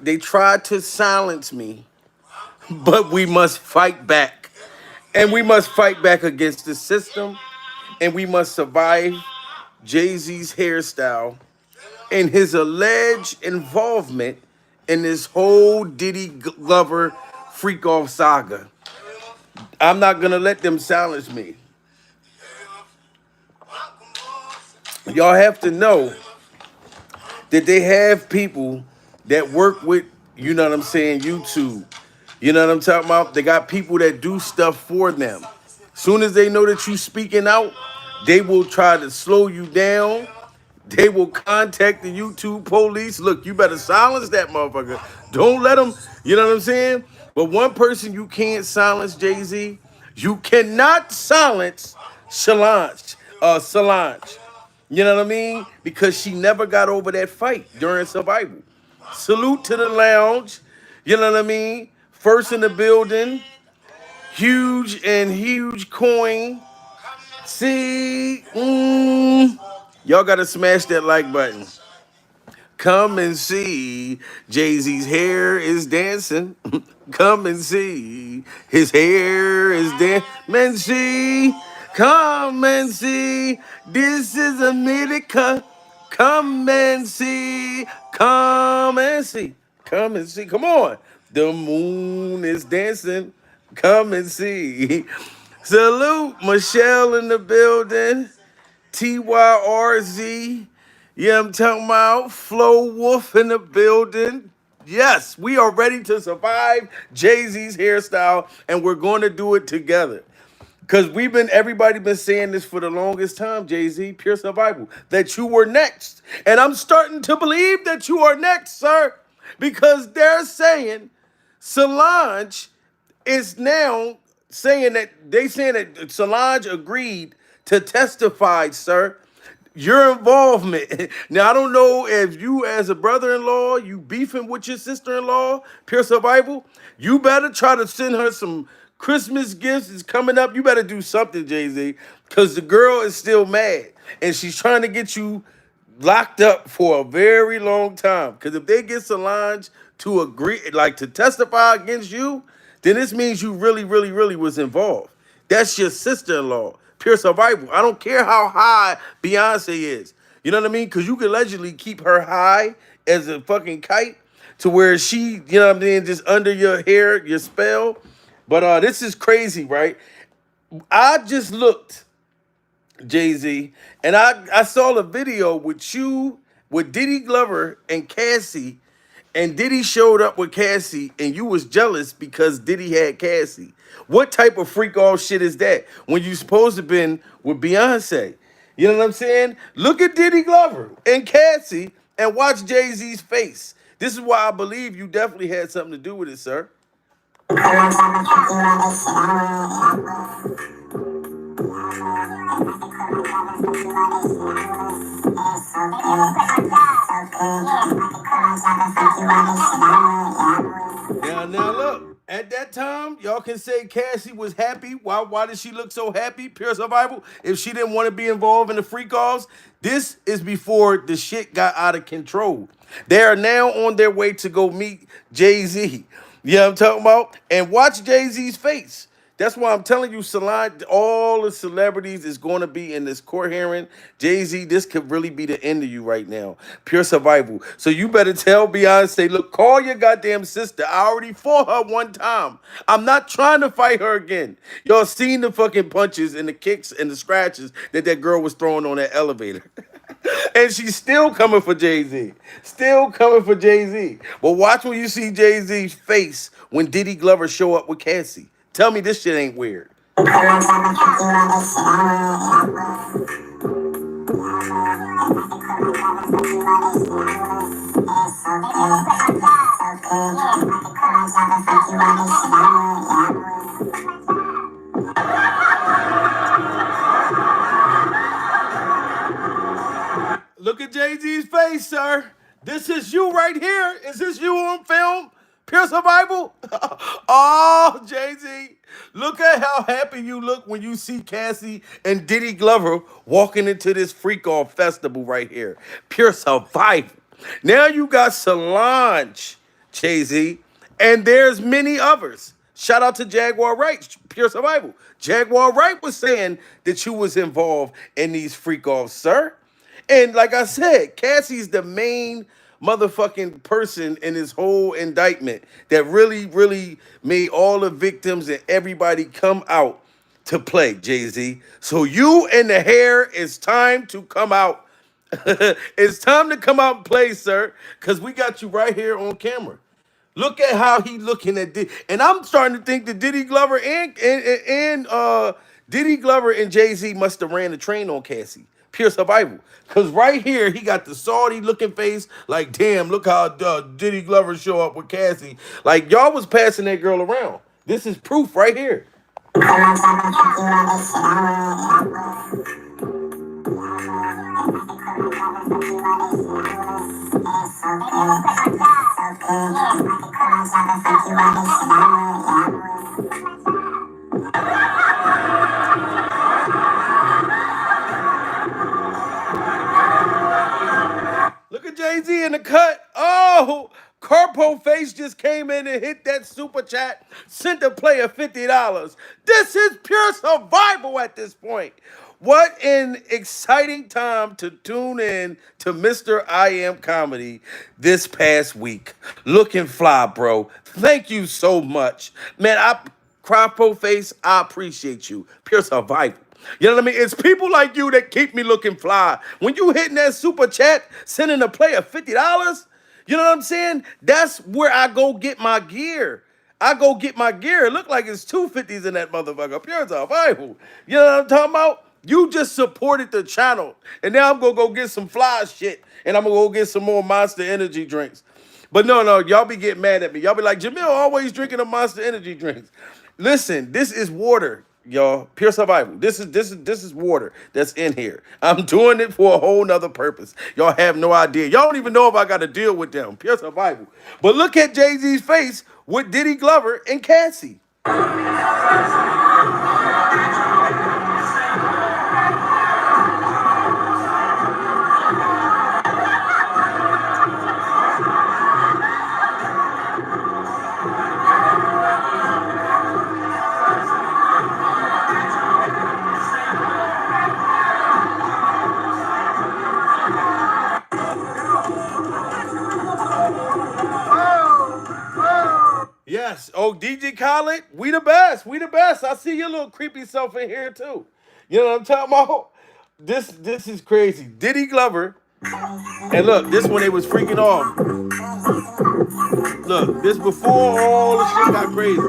They tried to silence me, but we must fight back. And we must fight back against the system, and we must survive Jay-Z's hairstyle and his alleged involvement in this whole Diddy Glover freak off saga. I'm not gonna let them silence me. Y'all have to know that they have people that work with, you know what I'm saying, YouTube. You know what I'm talking about? They got people that do stuff for them. Soon as they know that you speaking out, they will try to slow you down. They will contact the YouTube police. Look, you better silence that motherfucker. Don't let them, you know what I'm saying? But one person you can't silence, Jay-Z, you cannot silence Solange. Solange. You know what I mean? Because she never got over that fight during survival. Salute to the lounge. You know what I mean? First in the building. Huge coin. See? Y'all gotta smash that like button. Come and see. Jay-Z's hair is dancing. Come and see. His hair is dancing. And see. Come and see. This is America. Come and see. Come and see. Come and see. Come on. The moon is dancing. Come and see. Salute Michelle in the building. TYRZ. Yeah, I'm talking about Flo Wolf in the building. Yes, we are ready to survive Jay-Z's hairstyle, and we're going to do it together. Because everybody been saying this for the longest time, Jay-Z, pure survival, that you were next. And I'm starting to believe that you are next, sir. Because they're saying Solange is now saying that Solange agreed to testify, sir. Your involvement. Now, I don't know if you, as a brother-in-law, you beefing with your sister-in-law, pure survival. You better try to send her some Christmas gifts. It's coming up. You better do something, Jay-Z, because the girl is still mad. And she's trying to get you locked up for a very long time. Because if they get Solange to agree, like to testify against you, then this means you really was involved. That's your sister-in-law. Pure survival. I don't care how high Beyonce is. You know what I mean? Because you can allegedly keep her high as a fucking kite to where she, you know what I mean, just under your hair, your spell. But this is crazy, right? I just looked, Jay-Z, and I saw a video with you, with Diddy Glover and Cassie, and Diddy showed up with Cassie, and you was jealous because Diddy had Cassie. What type of freak off shit is that when you supposed to been with Beyonce? You know what I'm saying? Look at Diddy Glover and Cassie and watch Jay-Z's face. This is why I believe you definitely had something to do with it, sir. Now look, at that time, y'all can say Cassie was happy. Why did she look so happy? Pure survival. If she didn't want to be involved in the freak offs, this is before the shit got out of control. They are now on their way to go meet Jay-Z. You know what I'm talking about? And watch Jay-Z's face. That's why I'm telling you, Solange, all the celebrities is going to be in this court hearing. Jay-Z, this could really be the end of you right now. Pure survival. So you better tell Beyonce, look, call your goddamn sister. I already fought her one time. I'm not trying to fight her again. Y'all seen the fucking punches and the kicks and the scratches that girl was throwing on that elevator. And she's still coming for Jay-Z. Still coming for Jay-Z. But watch when you see Jay-Z's face when Diddy Glover show up with Cassie. Tell me this shit ain't weird. Look at Jay-Z's face, sir. This is you right here. Is this you on film? Pure survival? Oh, Jay-Z. Look at how happy you look when you see Cassie and Diddy Glover walking into this freak-off festival right here. Pure survival. Now you got Solange Jay-Z, and there's many others. Shout out to Jaguar Wright, Pure Survival. Jaguar Wright was saying that you was involved in these freak offs, sir. And like I said, Cassie's the main motherfucking person in this whole indictment that really, really made all the victims and everybody come out to play, Jay-Z. So you and the hair, it's time to come out. It's time to come out and play, sir, because we got you right here on camera. Look at how he looking at Diddy. And I'm starting to think that Diddy Glover and Diddy Glover and Jay-Z must have ran the train on Cassie. Pure survival. Because right here, he got the salty looking face. Like, damn, look how Diddy Glover show up with Cassie. Like, y'all was passing that girl around. This is proof right here. Look at Jay-Z in the cut. Oh, Carpo Face just came in and hit that super chat. Sent a player $50. This is pure survival at this point. What an exciting time to tune in to Mr. I Am Comedy this past week. Looking fly, bro. Thank you so much. Man, Carpo Face, I appreciate you. Pure survival. You know what I mean? It's people like you that keep me looking fly. When you hitting that super chat, sending a player $50, you know what I'm saying? That's where I go get my gear. I go get my gear. It look like it's 250s in that motherfucker. Pure survival. You know what I'm talking about? You just supported the channel. And now I'm going to go get some fly shit. And I'm going to go get some more Monster Energy drinks. But no, y'all be getting mad at me. Y'all be like, Jamil always drinking a Monster Energy drinks. Listen, this is water, y'all. Pure survival. This is water that's in here. I'm doing it for a whole nother purpose. Y'all have no idea. Y'all don't even know if I got to deal with them. Pure survival. But look at Jay-Z's face with Diddy Glover and Cassie. Yes. Oh, DJ Khaled, we the best. We the best. I see your little creepy self in here too. You know what I'm talking about? This is crazy. Diddy Glover. And look, this one they was freaking off. Look, this before all the shit got crazy.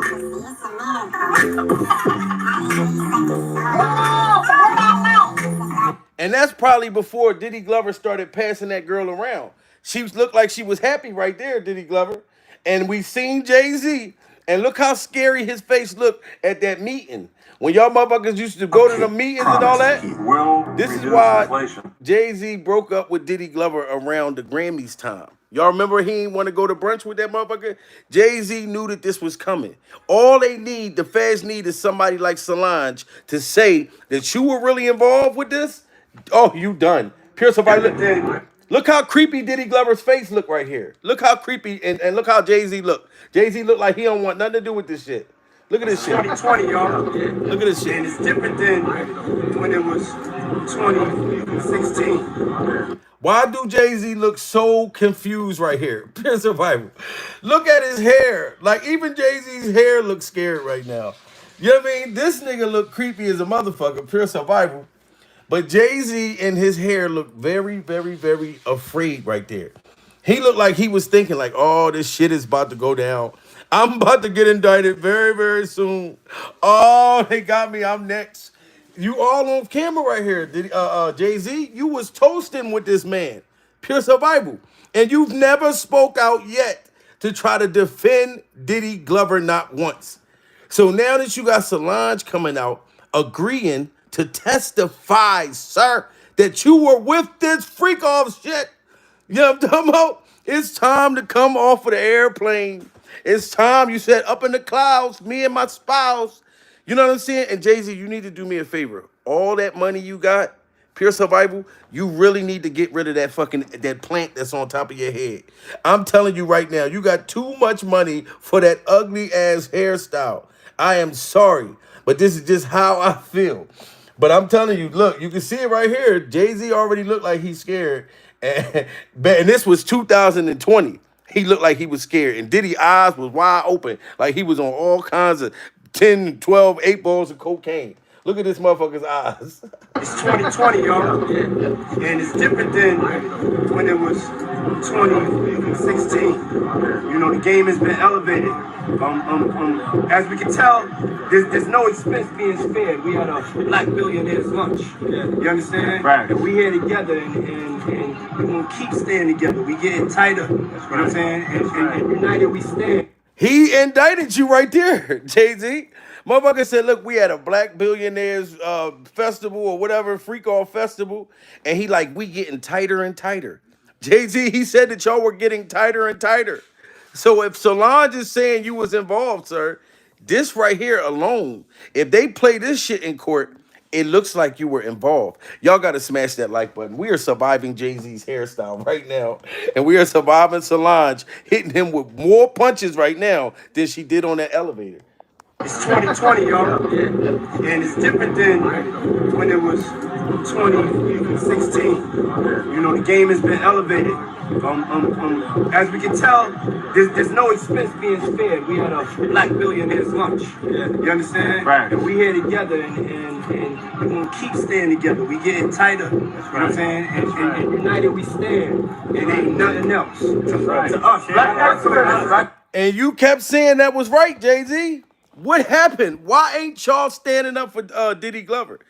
And that's probably before Diddy Glover started passing that girl around. She looked like she was happy right there, Diddy Glover. And we seen Jay-Z. And look how scary his face looked at that meeting. When y'all motherfuckers used to go to the meetings and all that. This is why Jay-Z broke up with Diddy Glover around the Grammys time. Y'all remember he didn't want to go to brunch with that motherfucker? Jay-Z knew that this was coming. All the feds need is somebody like Solange to say that you were really involved with this. Oh, you done. Pure survival. Look how creepy Diddy Glover's face look right here. Look how creepy, and look how Jay-Z look. Jay-Z look like he don't want nothing to do with this shit. Look at this shit. 2020, y'all. Look at this shit. And it's different than when it was 2016. Why do Jay-Z look so confused right here? Pure survival. Look at his hair. Like, even Jay-Z's hair looks scared right now. You know what I mean? This nigga look creepy as a motherfucker. Pure survival. But Jay-Z and his hair look very, very, very afraid right there. He looked like he was thinking like, oh, this shit is about to go down. I'm about to get indicted very, very soon. Oh, they got me. I'm next. You all on camera right here. Jay-Z, you was toasting with this man. Pure survival. And you've never spoke out yet to try to defend Diddy Glover not once. So now that you got Solange coming out, agreeing to testify, sir, that you were with this freak off shit. You know what I'm talking about? It's time to come off of the airplane. It's time, you said, up in the clouds, me and my spouse. You know what I'm saying? And Jay-Z, you need to do me a favor. All that money you got, Pure survival, you really need to get rid of that plant that's on top of your head. I'm telling you right now, you got too much money for that ugly ass hairstyle. I am sorry, but this is just how I feel. But I'm telling you, look, you can see it right here. Jay-Z already looked like he's scared. And, and this was 2020. He looked like he was scared. And Diddy eyes was wide open. Like he was on all kinds of 10, 12, 8 balls of cocaine. Look at this motherfucker's eyes. It's 2020, y'all. And it's different than when it was 2016. You know, the game has been elevated. As we can tell, there's no expense being spared. We had a black billionaires lunch. You understand? Right. And we here together, and we're going to keep staying together. We getting tighter. You know what I'm saying? And united we stand. He indicted you right there, Jay-Z. Motherfucker said, look, we had a black billionaires festival or whatever, freak off festival. And he like, we getting tighter and tighter. Jay-Z, he said that y'all were getting tighter and tighter. So if Solange is saying you was involved, sir, this right here alone, if they play this shit in court, it looks like you were involved. Y'all got to smash that like button. We are surviving Jay-Z's hairstyle right now. And we are surviving Solange, hitting him with more punches right now than she did on that elevator. It's 2020, y'all. And it's different than when it was 2016. You know, the game has been elevated. As we can tell, there's no expense being spared. We had a black billionaires lunch. You understand? Right. And we here together, and we're going to keep staying together. We getting tighter. You know what I'm saying? And united we stand. It ain't nothing else to us. Black excellence, right? And you kept saying that was right, Jay-Z. What happened? Why ain't y'all standing up for Diddy Glover?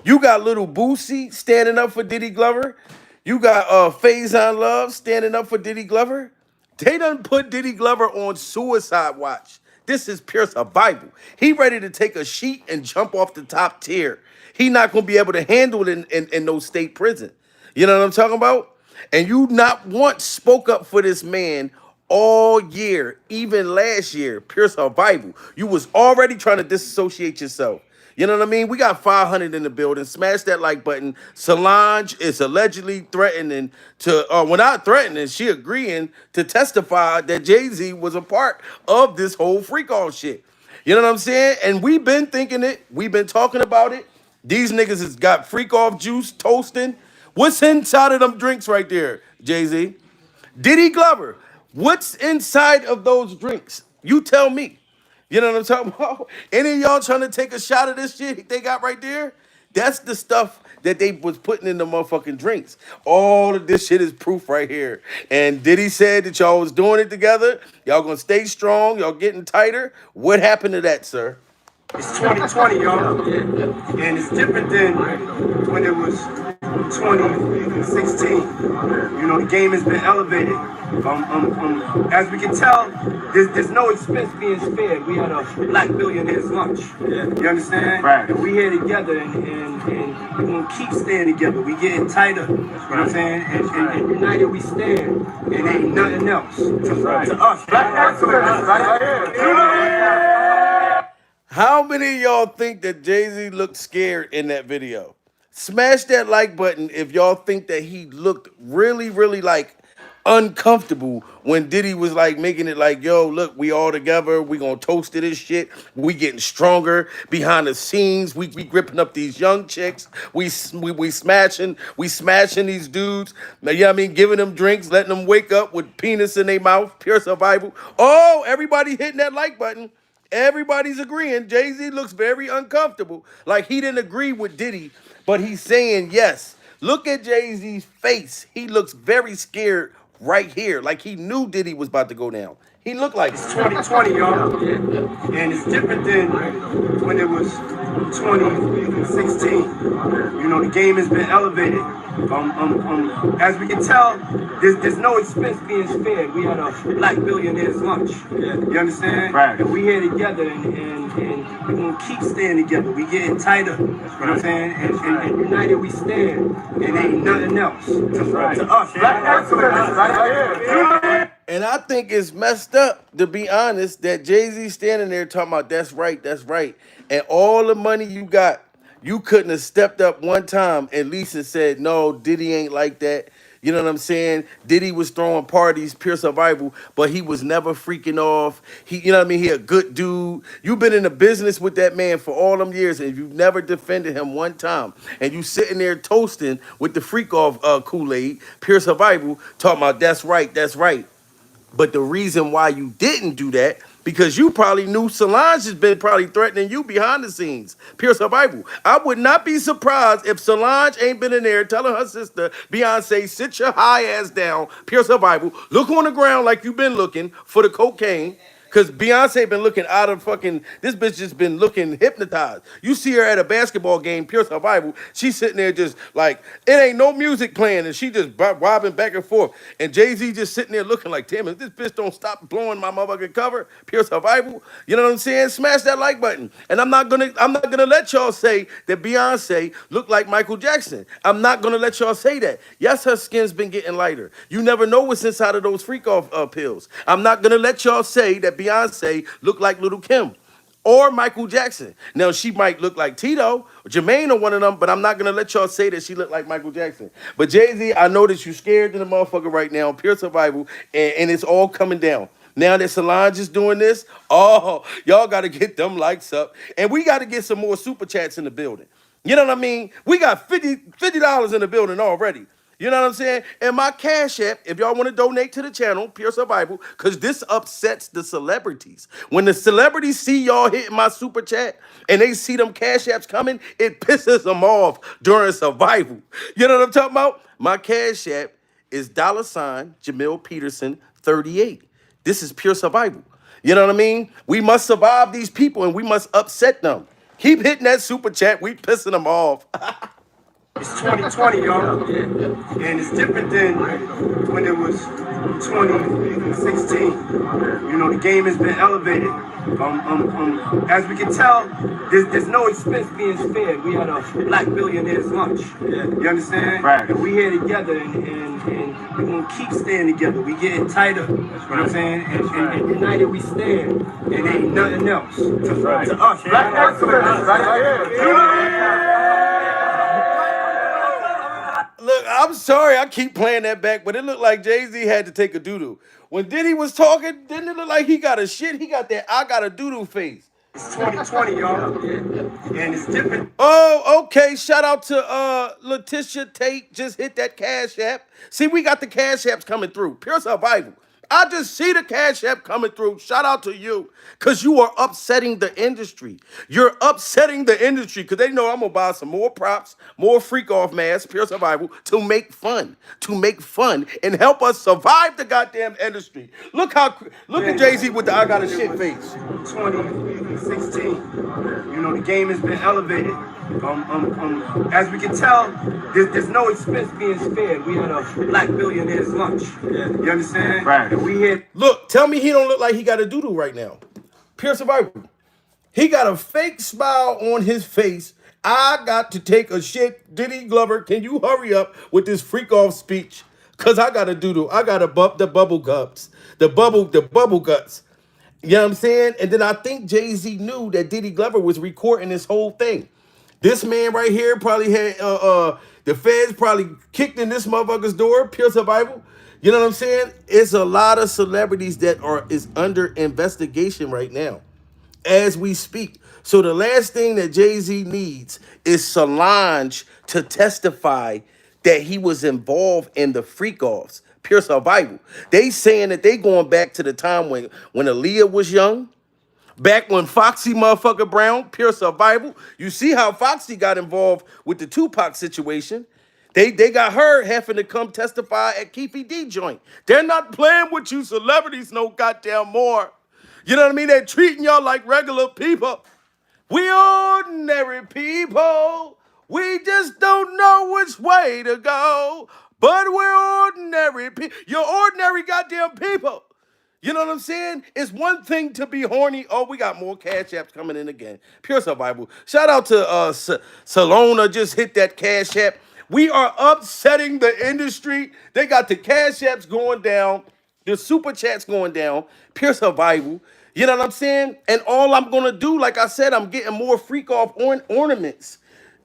You got little Boosie standing up for Diddy Glover. You got Faison Love standing up for Diddy Glover. They done put Diddy Glover on suicide watch. This is pure survival. He ready to take a sheet and jump off the top tier. He not gonna be able to handle it in no state prison. You know what I'm talking about? And you not once spoke up for this man all year, even last year, pure survival. You was already trying to disassociate yourself. You know what I mean? We got 500 in the building. Smash that like button. Solange is allegedly threatening to, well, not threatening, she agreeing to testify that Jay-Z was a part of this whole freak off shit. You know what I'm saying? And we've been thinking it. We've been talking about it. These niggas has got freak off juice toasting. What's inside of them drinks right there, Jay-Z? Diddy Glover, what's inside of those drinks? You tell me. You know what I'm talking about? Any of y'all trying to take a shot of this shit they got right there? That's the stuff that they was putting in the motherfucking drinks. All of this shit is proof right here. And Diddy said that y'all was doing it together. Y'all gonna stay strong. Y'all getting tighter. What happened to that, sir? It's 2020, y'all. And it's different than when it was 2016. You know, the game has been elevated. As we can tell, there's no expense being spared. We had a black billionaires lunch. You understand? Right. And we here together, and we're going to keep staying together. We getting tighter. You know what I'm saying? And united we stand. It ain't nothing else to us. Black excellence, right? How many of y'all think that Jay-Z looked scared in that video? Smash that like button if y'all think that he looked really, really like uncomfortable when Diddy was like making it like, yo, look, we all together. We gonna toast to this shit. We getting stronger behind the scenes. We gripping up these young chicks. We smashing these dudes. You know what I mean? Giving them drinks, letting them wake up with penis in their mouth. Pure survival. Oh, everybody hitting that like button. Everybody's agreeing. Jay-Z looks very uncomfortable. Like he didn't agree with Diddy, but he's saying yes. Look at Jay-Z's face. He looks very scared right here. Like he knew Diddy was about to go down. He looked like It's 2020, y'all. And it's different than when it was 2016. You know, the game has been elevated. As we can tell, there's no expense being spared. We had a black billionaires lunch. You understand? Right. And we here together, and we're going to keep staying together. We getting tighter. You know what I'm saying? And united we stand. It ain't nothing else to us. Black excellence, right? And I think it's messed up, to be honest, that Jay-Z standing there talking about that's right, that's right. And all the money you got, You couldn't have stepped up one time at least and said, no, Diddy ain't like that. You know what I'm saying? Diddy was throwing parties, pure survival, but he was never freaking off. He, you know what I mean? He a good dude. You've been in the business with that man for all them years, and you've never defended him one time. And you sitting there toasting with the freak off Kool-Aid, pure survival, talking about that's right, that's right. But the reason why you didn't do that, because you probably knew Solange has been probably threatening you behind the scenes. Pure survival. I would not be surprised if Solange ain't been in there telling her sister, Beyonce, sit your high ass down, pure survival. Look on the ground like you've been looking for the cocaine. Cause Beyonce been looking out of fucking this bitch just been looking hypnotized. You see her at a basketball game, pure survival. She's sitting there just like it ain't no music playing, and she just wobbling back and forth. And Jay-Z just sitting there looking like, damn, if this bitch don't stop blowing my motherfucking cover, pure survival. You know what I'm saying? Smash that like button. And I'm not gonna let y'all say that Beyonce looked like Michael Jackson. I'm not gonna let y'all say that. Yes, her skin's been getting lighter. You never know what's inside of those freak off pills. I'm not gonna let y'all say that Beyonce looked like Little Kim or Michael Jackson. Now she might look like Tito, or Jermaine, or one of them, but I'm not gonna let y'all say that she looked like Michael Jackson. But Jay-Z, I know that you scared in the motherfucker right now, pure survival, and it's all coming down. Now that Solange is doing this, oh, y'all got to get them likes up. And we got to get some more super chats in the building. You know what I mean? We got $50 in the building already. You know what I'm saying? And my Cash App, if y'all want to donate to the channel, Pure Survival, because this upsets the celebrities. When the celebrities see y'all hitting my super chat and they see them Cash Apps coming, it pisses them off during survival. You know what I'm talking about? My Cash App is $ Jamil Peterson 38. This is pure survival. You know what I mean? We must survive these people and we must upset them. Keep hitting that super chat. We pissing them off. It's 2020, y'all, and it's different than when it was 2016. You know, the game has been elevated. As we can tell, there's no expense being spared. We had a black billionaire's lunch. You understand? Right. And we here together, and we're gonna keep staying together. We getting tighter. You know what I'm saying? And united we stand. And ain't nothing else to us. Black excellence, right here. Look, I'm sorry I keep playing that back, but it looked like Jay-Z had to take a doo-doo. When Diddy was talking, didn't it look like he got a shit? He got that I got a doo-doo face. It's 2020, y'all, and it's different. Oh, okay. Shout out to Letitia Tate. Just hit that Cash App. See, we got the Cash Apps coming through. Pure survival. I just see the Cash App coming through. Shout out to you. Because you are upsetting the industry. You're upsetting the industry because they know I'm going to buy some more props, more freak off masks, pure survival, to make fun. To make fun and help us survive the goddamn industry. Look at Jay-Z with the I got a shit face. 2016. You know, the game has been elevated. As we can tell, there's no expense being spared. We had a black billionaire's lunch. You understand? Right. And we had. Look, tell me he don't look like he got a doodle right now. Pure survival. He got a fake smile on his face. I got to take a shit. Diddy Glover, can you hurry up with this freak off speech? Cause I got a doodle. I got to bump the bubble guts. The bubble guts. You know what I'm saying? And then I think Jay-Z knew that Diddy Glover was recording this whole thing. This man right here probably had the feds probably kicked in this motherfucker's door, pure survival. You know what I'm saying? It's a lot of celebrities that is under investigation right now as we speak. So the last thing that Jay-Z needs is Solange to testify that he was involved in the freak-offs, pure survival. They saying that they going back to the time when Aaliyah was young. Back when Foxy motherfucker Brown, pure survival. You see how Foxy got involved with the Tupac situation. They got her having to come testify at Keefy D joint. They're not playing with you celebrities no goddamn more. You know what I mean? They're treating y'all like regular people. We ordinary people. We just don't know which way to go. But we're ordinary people. You're ordinary goddamn people. You know what I'm saying? It's one thing to be horny. Oh, we got more Cash Apps coming in again. Pure survival. Shout out to Solange. Just hit that Cash App. We are upsetting the industry. They got the Cash Apps going down. The super chats going down. Pure survival. You know what I'm saying? And all I'm going to do, like I said, I'm getting more freak off ornaments.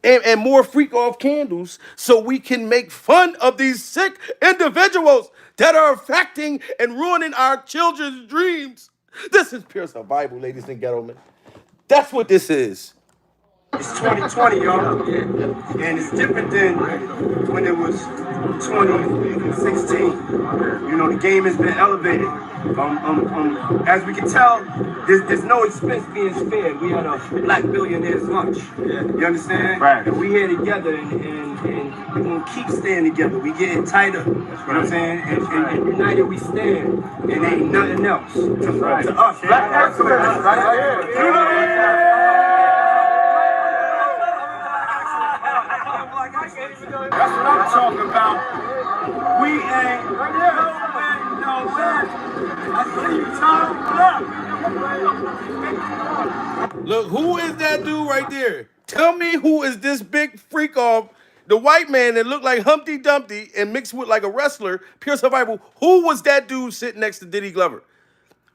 and more freak off candles so we can make fun of these sick individuals that are affecting and ruining our children's dreams. This is pure survival, ladies and gentlemen. That's what this is. It's 2020, y'all, and it's different than when it was 2016. You know, the game has been elevated. As we can tell, there's no expense being spared. We had a black billionaires lunch. You understand? Right. And we here together, and we're gonna keep staying together. We getting tighter. You know what I'm saying? And united we stand, and ain't nothing else to us. Black excellence, right here. That's what I'm talking about. We ain't nowhere. I see you, Tom. Look, who is that dude right there? Tell me who is this big freak off, the white man that looked like Humpty Dumpty and mixed with like a wrestler, pure survival. Who was that dude sitting next to Diddy Glover?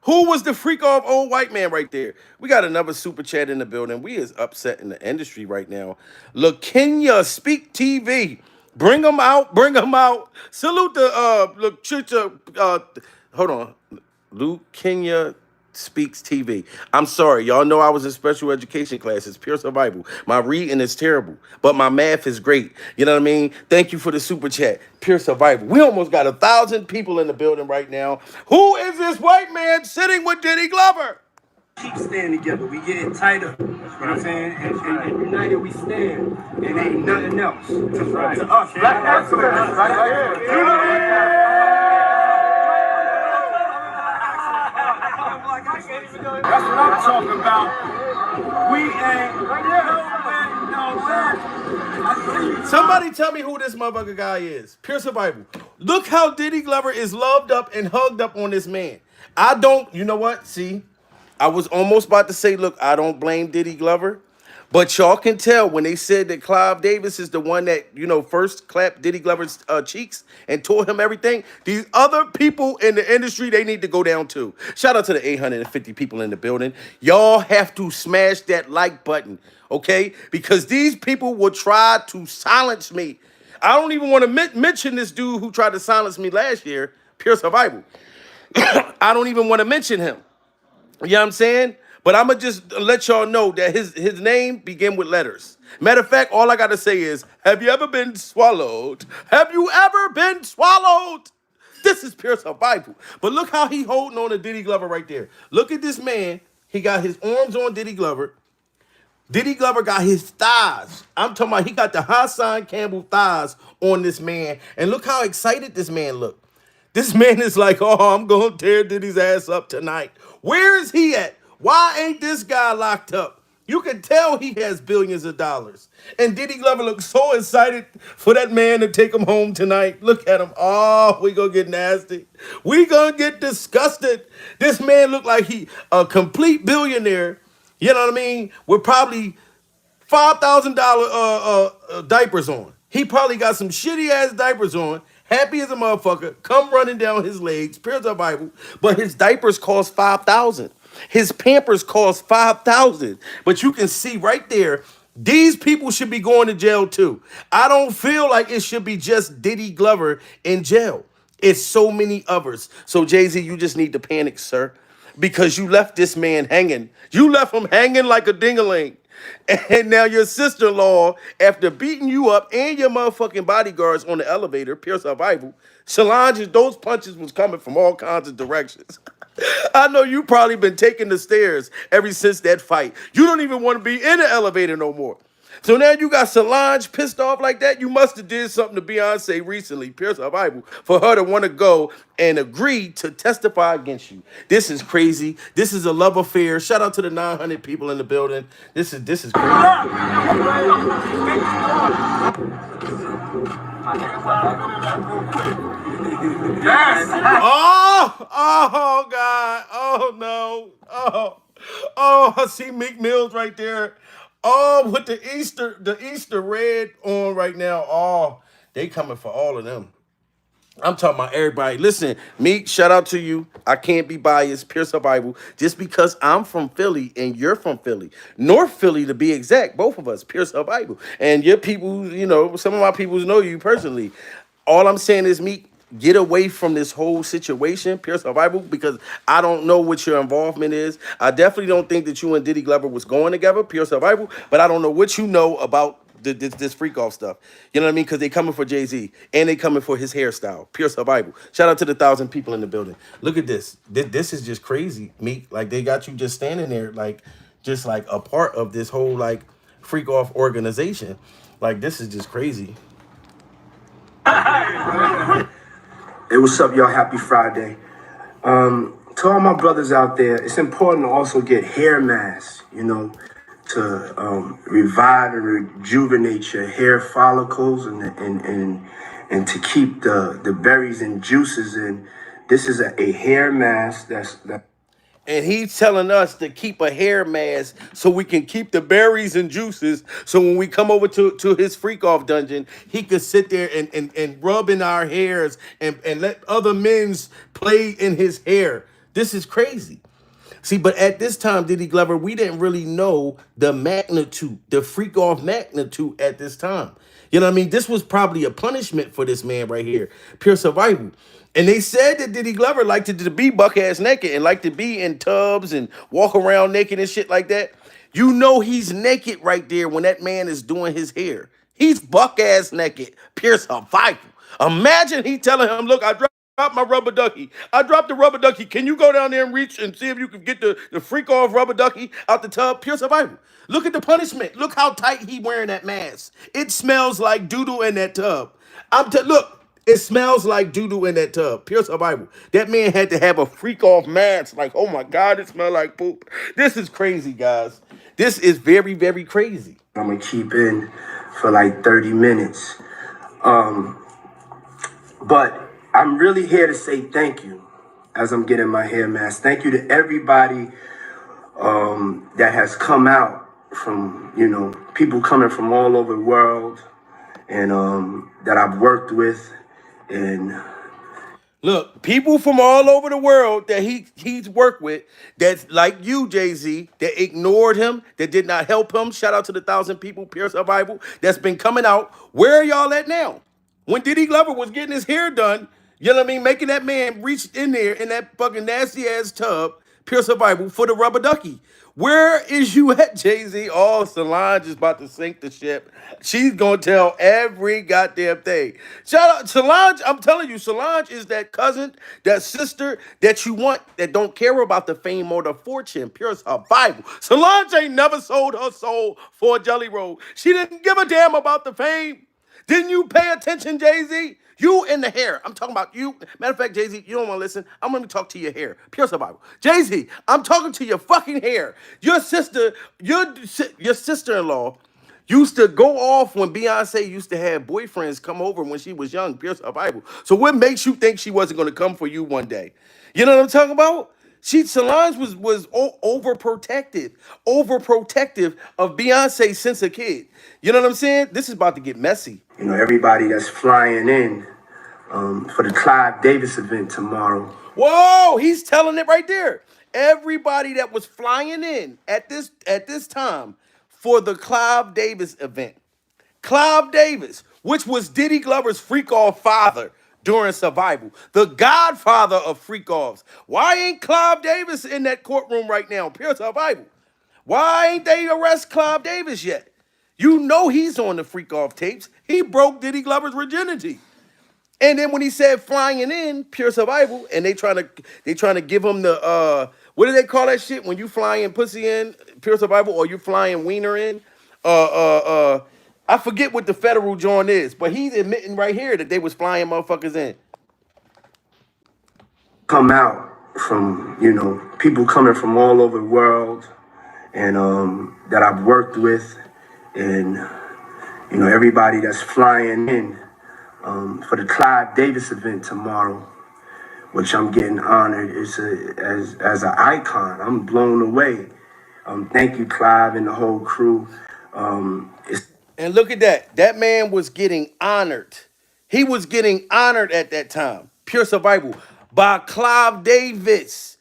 Who was the freak off old white man right there? We got another super chat in the building. We is upset in the industry right now. Look, Kenya Speak TV. Bring them out. Bring them out. Salute the look, hold on. Luke Kenya Speaks TV. I'm sorry. Y'all know I was in special education classes, pure survival. My reading is terrible, but my math is great. You know what I mean? Thank you for the super chat. Pure survival. We almost got 1,000 people in the building right now. Who is this white man sitting with Diddy Glover? Keep staying together. We getting tighter. You know what I'm saying? And united we stand. And ain't nothing else to us. Black excellence, right here. That's what I'm talking about. We ain't nowhere. Somebody tell me who this motherfucker guy is. Pure survival. Look how Diddy Glover is loved up and hugged up on this man. I don't, you know what? See, I was almost about to say, look, I don't blame Diddy Glover. But y'all can tell when they said that Clive Davis is the one that, you know, first clapped Diddy Glover's cheeks and taught him everything. These other people in the industry, they need to go down too. Shout out to the 850 people in the building. Y'all have to smash that like button, okay? Because these people will try to silence me. I don't even want to mention this dude who tried to silence me last year, Pure Survival. I don't even want to mention him. You know what I'm saying? But I'm going to just let y'all know that his name began with letters. Matter of fact, all I got to say is, have you ever been swallowed? Have you ever been swallowed? This is pure survival. But look how he holding on to Diddy Glover right there. Look at this man. He got his arms on Diddy Glover. Diddy Glover got his thighs. I'm talking about he got the Hassan Campbell thighs on this man. And look how excited this man look. This man is like, oh, I'm going to tear Diddy's ass up tonight. Where is he at? Why ain't this guy locked up? You can tell he has billions of dollars. And Diddy Glover looks so excited for that man to take him home tonight. Look at him. Oh, we gonna get nasty. We gonna get disgusted. This man look like he a complete billionaire. You know what I mean? With probably $5,000 diapers on. He probably got some shitty ass diapers on. Happy as a motherfucker, come running down his legs, pure survival. But his diapers cost $5,000. His Pampers cost $5,000. But you can see right there, these people should be going to jail too. I don't feel like it should be just Diddy Glover in jail. It's so many others. So Jay-Z, you just need to panic, sir, because you left this man hanging. You left him hanging like a ding-a-ling. And now your sister-in-law, after beating you up and your motherfucking bodyguards on the elevator, pure survival, Solange, those punches was coming from all kinds of directions. I know you probably been taking the stairs ever since that fight. You don't even want to be in the elevator no more. So now you got Solange pissed off like that. You must have did something to Beyonce recently, pure survival, for her to want to go and agree to testify against you. This is crazy. This is a love affair. Shout out to the 900 people in the building. This is crazy. Yes. Oh God. Oh no. Oh, I see Meek Mills right there. Oh, with the Easter red on right now. Oh, they coming for all of them. I'm talking about everybody. Listen, Meek, shout out to you. I can't be biased, pure survival. Just because I'm from Philly and you're from Philly, North Philly to be exact, both of us, pure survival. And your people, some of my people know you personally. All I'm saying is, Meek, get away from this whole situation, pure survival, because I don't know what your involvement is. I definitely don't think that you and Diddy Glover was going together, pure survival, but I don't know what you know about this freak off stuff. You know what I mean? Because they coming for Jay-Z and they coming for his hairstyle. Pure survival. Shout out to the 1,000 people in the building. Look at this. This is just crazy, Meek. Like they got you just standing there, like just like a part of this whole like freak off organization. Like this is just crazy. Hey, what's up, y'all? Happy Friday. To all my brothers out there, it's important to also get hair masks, to revive and rejuvenate your hair follicles and to keep the berries and juices in. This is a hair mask that. And he's telling us to keep a hair mask so we can keep the berries and juices. So when we come over to his freak off dungeon, he could sit there and rub in our hairs and let other men's play in his hair. This is crazy. See, but at this time, Diddy Glover, we didn't really know the magnitude, the freak off magnitude at this time. You know what I mean? This was probably a punishment for this man right here, pure survival. And they said that Diddy Glover liked to be buck ass naked and liked to be in tubs and walk around naked and shit like that. You know he's naked right there when that man is doing his hair. He's buck ass naked, pure survival. Imagine he telling him, look, I dropped my rubber ducky. I dropped the rubber ducky. Can you go down there and reach and see if you can get the freak off rubber ducky out the tub? Pure survival. Look at the punishment. Look how tight he wearing that mask. It smells like doo-doo in that tub. Look. It smells like doo-doo in that tub. Pure survival. That man had to have a freak off mask. Like, oh my God, it smells like poop. This is crazy, guys. This is very, very crazy. I'm gonna keep in for like 30 minutes. But I'm really here to say thank you as I'm getting my hair mask. Thank you to everybody that has come out from, people coming from all over the world and that I've worked with. And look, people from all over the world that he's worked with, that's like you, Jay-Z, that ignored him, that did not help him. Shout out to the 1,000 people, pure survival, that's been coming out. Where are y'all at now? When Diddy Glover was getting his hair done, you know what I mean, making that man reach in there in that fucking nasty ass tub, pure survival, for the rubber ducky. Where is you at, Jay-Z? Oh, Solange is about to sink the ship. She's gonna tell every goddamn thing. Shout out Solange. I'm telling you, Solange is that cousin, that sister that you want, that don't care about the fame or the fortune. Pure survival. Solange ain't never sold her soul for a jelly roll. She didn't give a damn about the fame. Didn't you pay attention, Jay-Z? You in the hair. I'm talking about you. Matter of fact, Jay-Z, you don't want to listen. I'm going to talk to your hair. Pure survival. Jay-Z, I'm talking to your fucking hair. Your sister, your sister-in-law used to go off when Beyonce used to have boyfriends come over when she was young. Pure survival. So what makes you think she wasn't going to come for you one day? You know what I'm talking about? Solange was overprotective of Beyonce since a kid. You know what I'm saying? This is about to get messy. Everybody that's flying in for the Clive Davis event tomorrow. Whoa, he's telling it right there. Everybody that was flying in at this time for the Clive Davis event. Clive Davis, which was Diddy Glover's freak off father during survival, the godfather of freak offs. Why ain't Clive Davis in that courtroom right now? Pure survival. Why ain't they arrest Clive Davis yet? You know he's on the freak off tapes. He broke Diddy Glover's virginity. And then when he said flying in, pure survival, and they trying to give him the what do they call that shit when you flying pussy in, pure survival, or you flying wiener in? I forget what the federal joint is, but he's admitting right here that they was flying motherfuckers in. Come out from, people coming from all over the world and that I've worked with and, everybody that's flying in for the Clive Davis event tomorrow, which I'm getting honored as an icon. I'm blown away. Thank you, Clive, and the whole crew. And look at that. That man was getting honored. He was getting honored at that time. Pure Survival by Clive Davis.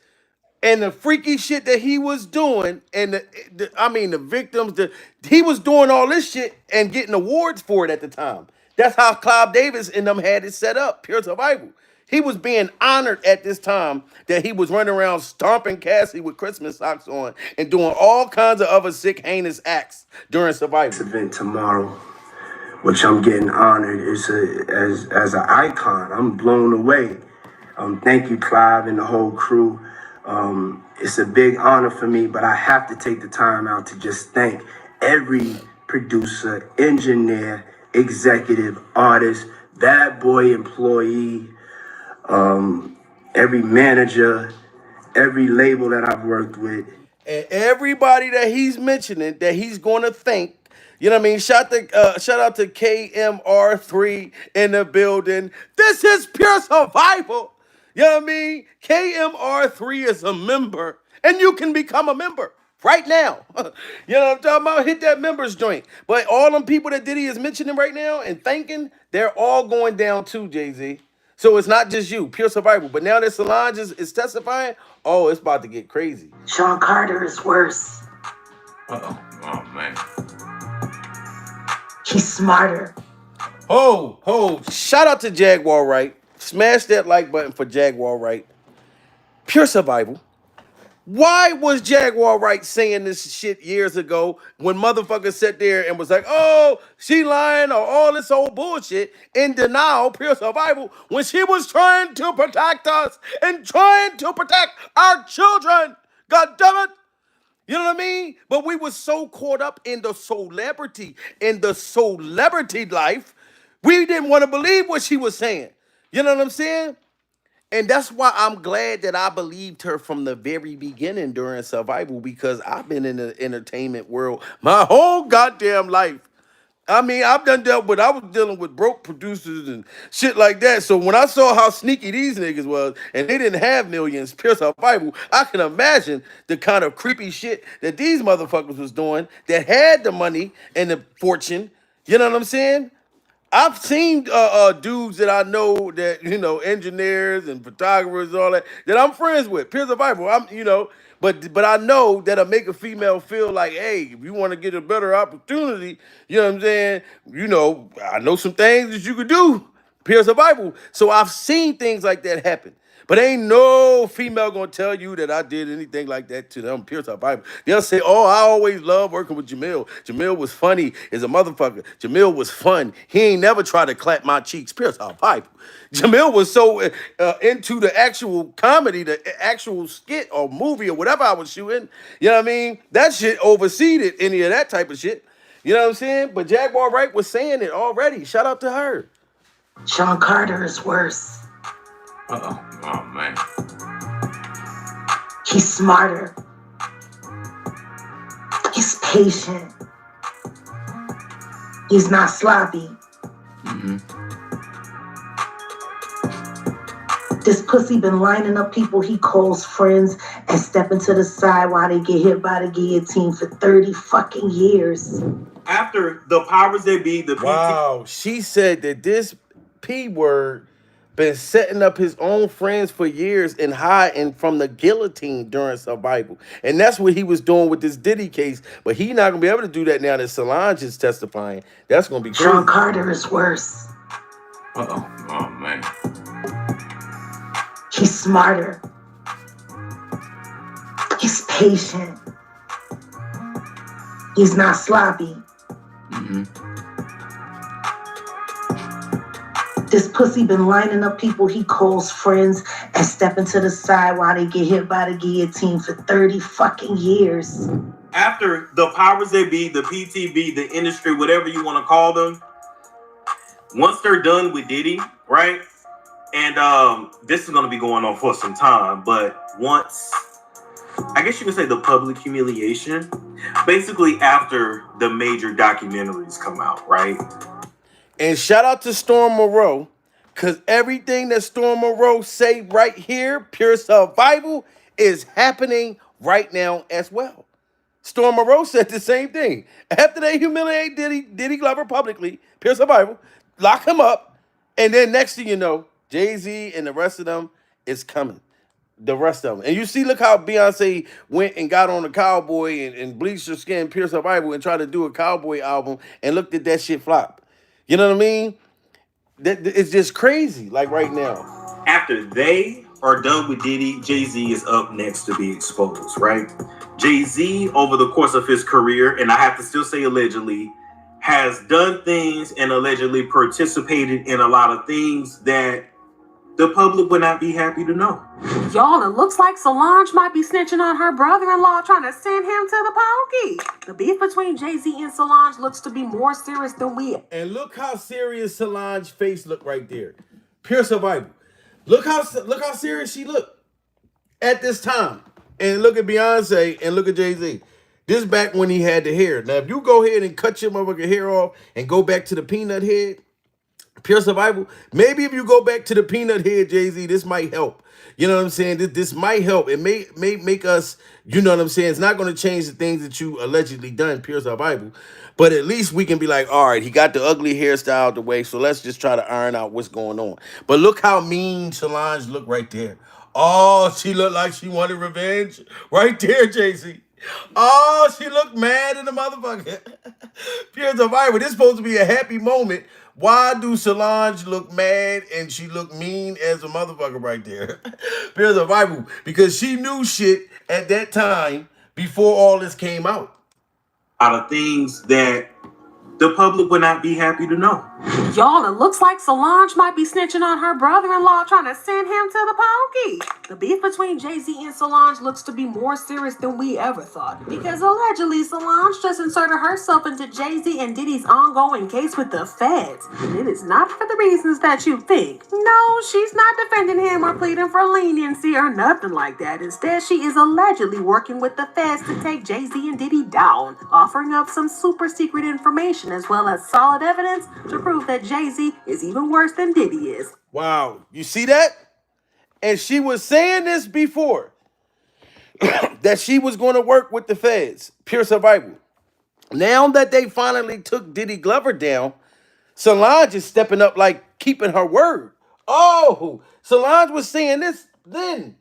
And the freaky shit that he was doing, and the victims, he was doing all this shit and getting awards for it at the time. That's how Clive Davis and them had it set up, Pure Survival. He was being honored at this time that he was running around stomping Cassie with Christmas socks on and doing all kinds of other sick, heinous acts during Survival. Event tomorrow, which I'm getting honored as an icon. I'm blown away. Thank you, Clive, and the whole crew. It's a big honor for me, but I have to take the time out to just thank every producer, engineer, executive, artist, bad boy employee, every manager, every label that I've worked with. And everybody that he's mentioning that he's going to thank, you know what I mean? Shout out to KMR3 in the building. This is Pure Survival. You know what I mean? KMR3 is a member, and you can become a member right now. You know what I'm talking about? Hit that members joint. But all them people that Diddy is mentioning right now and thanking, they're all going down too, Jay-Z. So it's not just you, Pure Survival. But now that Solange is testifying, oh, it's about to get crazy. Sean Carter is worse. Uh-oh. Oh, man. He's smarter. Shout out to Jaguar Wright. Smash that like button for Jaguar Wright. Pure Survival. Why was Jaguar Wright saying this shit years ago when motherfuckers sat there and was like, oh, she lying or all this old bullshit in denial, Pure Survival, when she was trying to protect us and trying to protect our children? God damn it. You know what I mean? But we were so caught up in the celebrity life, we didn't want to believe what she was saying. You know what I'm saying? And that's why I'm glad that I believed her from the very beginning during Survival, because I've been in the entertainment world my whole goddamn life. I mean, I was dealing with broke producers and shit like that. So when I saw how sneaky these niggas was, and they didn't have millions, Pure Survival, I can imagine the kind of creepy shit that these motherfuckers was doing that had the money and the fortune. You know what I'm saying? I've seen dudes that I know that, engineers and photographers and all that I'm friends with. Pure Survival. But I know that'll make a female feel like, hey, if you want to get a better opportunity, you know what I'm saying? I know some things that you could do. Pure Survival. So I've seen things like that happen. But ain't no female gonna tell you that I did anything like that to them. Pure Survival. They'll say, oh, I always loved working with Jamil. Jamil was funny as a motherfucker. Jamil was fun. He ain't never tried to clap my cheeks. Pure Survival. Jamil was so into the actual comedy, the actual skit or movie or whatever I was shooting. You know what I mean? That shit overseeded any of that type of shit. You know what I'm saying? But Jaguar Wright was saying it already. Shout out to her. Sean Carter is worse. Uh-oh. Oh, man. He's smarter. He's patient. He's not sloppy. Mm-hmm. This pussy been lining up people he calls friends and stepping to the side while they get hit by the guillotine for 30 fucking years. After the powers that be, the PT. Wow, she said that this P word been setting up his own friends for years and hiding from the guillotine during Survival. And that's what he was doing with this Diddy case. But he not going to be able to do that now that Solange is testifying. That's going to be crazy. Sean Carter is worse. Uh-oh. Oh, man. He's smarter. He's patient. He's not sloppy. Mm-hmm. This pussy been lining up people he calls friends and stepping to the side while they get hit by the guillotine for 30 fucking years. After the powers that be, the PTB, the industry, whatever you want to call them, once they're done with Diddy, right? And this is going to be going on for some time, but once, I guess you can say the public humiliation, basically after the major documentaries come out, right? And shout out to Storm Moreau, because everything that Storm Moreau say right here, Pure Survival, is happening right now as well. Storm Moreau said the same thing. After they humiliate Diddy Glover publicly, Pure Survival, lock him up, And then next thing you know, Jay-Z and the rest of them is coming. The rest of them. And you see, look how Beyonce went and got on a cowboy and bleached her skin, pierced her Bible, and tried to do a cowboy album and looked at that shit flop. You know what I mean? It's just crazy, like right now. After they are done with Diddy, Jay-Z is up next to be exposed, right? Jay-Z, over the course of his career, and I have to still say allegedly, has done things and allegedly participated in a lot of things that the public would not be happy to know. Y'all, it looks like Solange might be snitching on her brother-in-law, trying to send him to the pokey. The beef between Jay-Z and Solange looks to be more serious than we... And look how serious Solange's face looked right there. Pure survival. Look how serious she looked at this time. And look at Beyonce and look at Jay-Z. This back when he had the hair. Now, if you go ahead and cut your motherfucking hair off and go back to the peanut head, pure survival, maybe if you go back to the peanut head, Jay-Z, this might help. You know what I'm saying? This might help. It may make us, you know what I'm saying? It's not going to change the things that you allegedly done, pure survival. But at least we can be like, all right, he got the ugly hairstyle out the way, so let's just try to iron out what's going on. But look how mean Solange looked right there. Oh, she looked like she wanted revenge. Right there, Jay-Z. Oh, she looked mad in the motherfucker. Pure survival. This is supposed to be a happy moment. Why do Solange look mad and she look mean as a motherfucker right there? Pure survival. Because she knew shit at that time before all this came out. A lot of things that the public would not be happy to know. Y'all, it looks like Solange might be snitching on her brother-in-law, trying to send him to the pokey. The beef between Jay-Z and Solange looks to be more serious than we ever thought, because allegedly Solange just inserted herself into Jay-Z and Diddy's ongoing case with the feds. And it is not for the reasons that you think. No, she's not defending him or pleading for leniency or nothing like that. Instead, she is allegedly working with the feds to take Jay-Z and Diddy down, offering up some super secret information as well as solid evidence to prove that Jay-Z is even worse than Diddy is. Wow, you see that? And she was saying this before, that she was going to work with the feds, pure survival. Now that they finally took Diddy Glover down, Solange is stepping up like keeping her word. Oh, Solange was saying this then,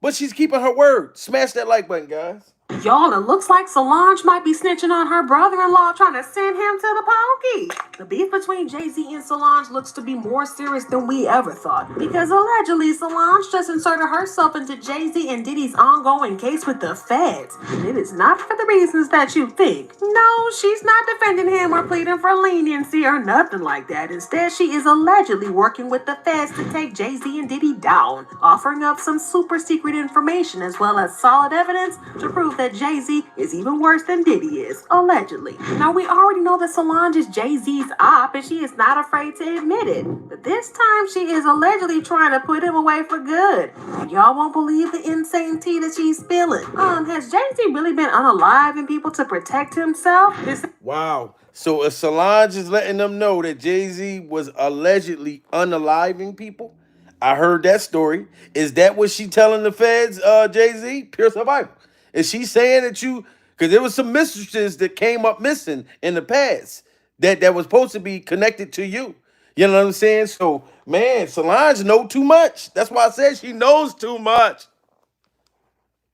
but she's keeping her word. Smash that like button, guys. Y'all, it looks like Solange might be snitching on her brother-in-law, trying to send him to the pokey. The beef between Jay-Z and Solange looks to be more serious than we ever thought, because allegedly Solange just inserted herself into Jay-Z and Diddy's ongoing case with the feds. And it is not for the reasons that you think. No, she's not defending him or pleading for leniency or nothing like that. Instead, she is allegedly working with the feds to take Jay-Z and Diddy down, offering up some super secret information as well as solid evidence to prove that Jay-Z is even worse than Diddy is, allegedly. Now, we already know that Solange is Jay-Z's op, and she is not afraid to admit it. But this time, she is allegedly trying to put him away for good. And y'all won't believe the insane tea that she's spilling. Has Jay-Z really been unaliving people to protect himself? Wow. So if Solange is letting them know that Jay-Z was allegedly unaliving people, I heard that story. Is that what she telling the feds, Jay-Z? Pure survival. Is she saying that you, because there was some mistresses that came up missing in the past that was supposed to be connected to you. You know what I'm saying? So, man, Solange know too much. That's why I said she knows too much.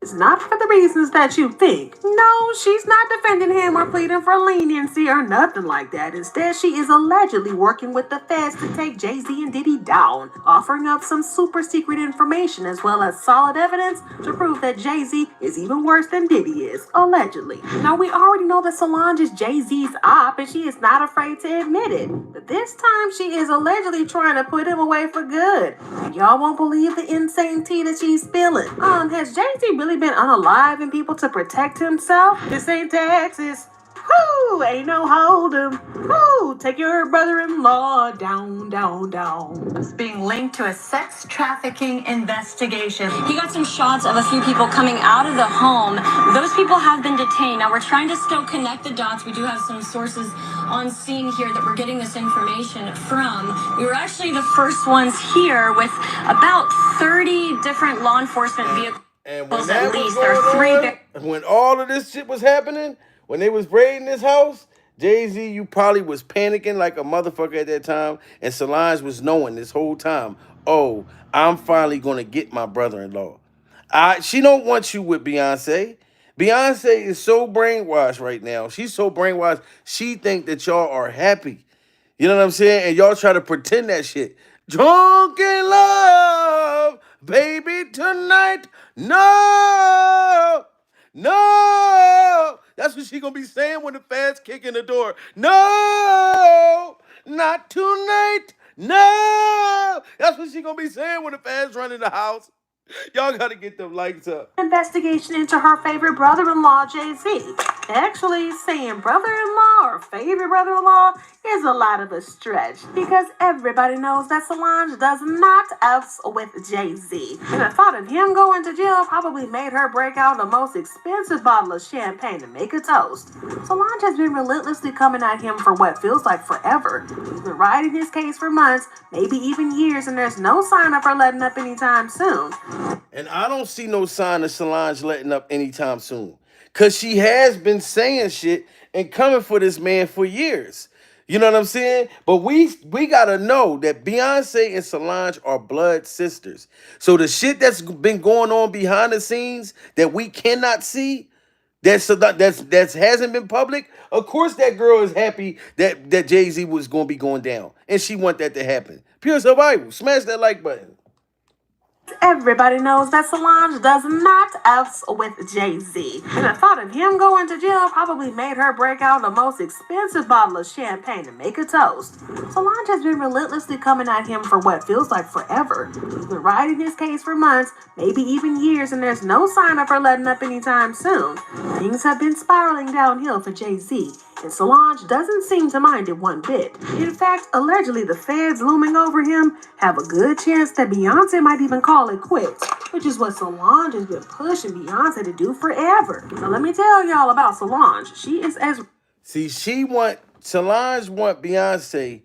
It's not for the reasons that you think. No, she's not defending him or pleading for leniency or nothing like that. Instead, she is allegedly working with the feds to take Jay-Z and Diddy down, offering up some super secret information as well as solid evidence to prove that Jay-Z is even worse than Diddy is, allegedly. Now, we already know that Solange is Jay-Z's op, and she is not afraid to admit it. But this time, she is allegedly trying to put him away for good. And y'all won't believe the insane tea that she's spilling. Has Jay-Z really been unaliving people to protect himself? This ain't Texas. Whoo, ain't no hold 'em. Whoo, take your brother-in-law down, down, down. It's being linked to a sex trafficking investigation. He got some shots of a few people coming out of the home. Those people have been detained. Now we're trying to still connect the dots. We do have some sources on scene here that we're getting this information from. We were actually the first ones here with about 30 different law enforcement vehicles. And when that was going on, when all of this shit was happening, when they was raiding this house, Jay-Z, you probably was panicking like a motherfucker at that time, and Solange was knowing this whole time, oh, I'm finally gonna get my brother-in-law. She don't want you with Beyonce. Beyonce is so brainwashed right now. She's so brainwashed, she think that y'all are happy. You know what I'm saying? And y'all try to pretend that shit. Drunk in love, baby, tonight. No, no. That's what she gonna be saying when the fans kick in the door. No, not tonight. No. That's what she gonna be saying when the fans run in the house. Y'all gotta get them lights up. Investigation into her favorite brother-in-law, Jay-Z. Actually, saying brother-in-law or favorite brother-in-law is a lot of a stretch because everybody knows that Solange does not F's with Jay-Z. And the thought of him going to jail probably made her break out the most expensive bottle of champagne to make a toast. Solange has been relentlessly coming at him for what feels like forever. He's been riding his case for months, maybe even years, and there's no sign of her letting up anytime soon. And I don't see no sign of Solange letting up anytime soon. Because she has been saying shit and coming for this man for years. You know what I'm saying? But we got to know that Beyonce and Solange are blood sisters. So the shit that's been going on behind the scenes that we cannot see, that hasn't been public, of course that girl is happy that Jay-Z was going to be going down. And she want that to happen. Pure survival. Smash that like button. Everybody knows that Solange does not F's with Jay-Z. And the thought of him going to jail probably made her break out the most expensive bottle of champagne to make a toast. Solange has been relentlessly coming at him for what feels like forever. He's been riding his case for months, maybe even years, and there's no sign of her letting up anytime soon. Things have been spiraling downhill for Jay-Z, and Solange doesn't seem to mind it one bit. In fact, allegedly the feds looming over him have a good chance that Beyonce might even call it quits, which is what Solange has been pushing Beyonce to do forever. Now let me tell y'all about Solange. She is as... See, Solange want Beyonce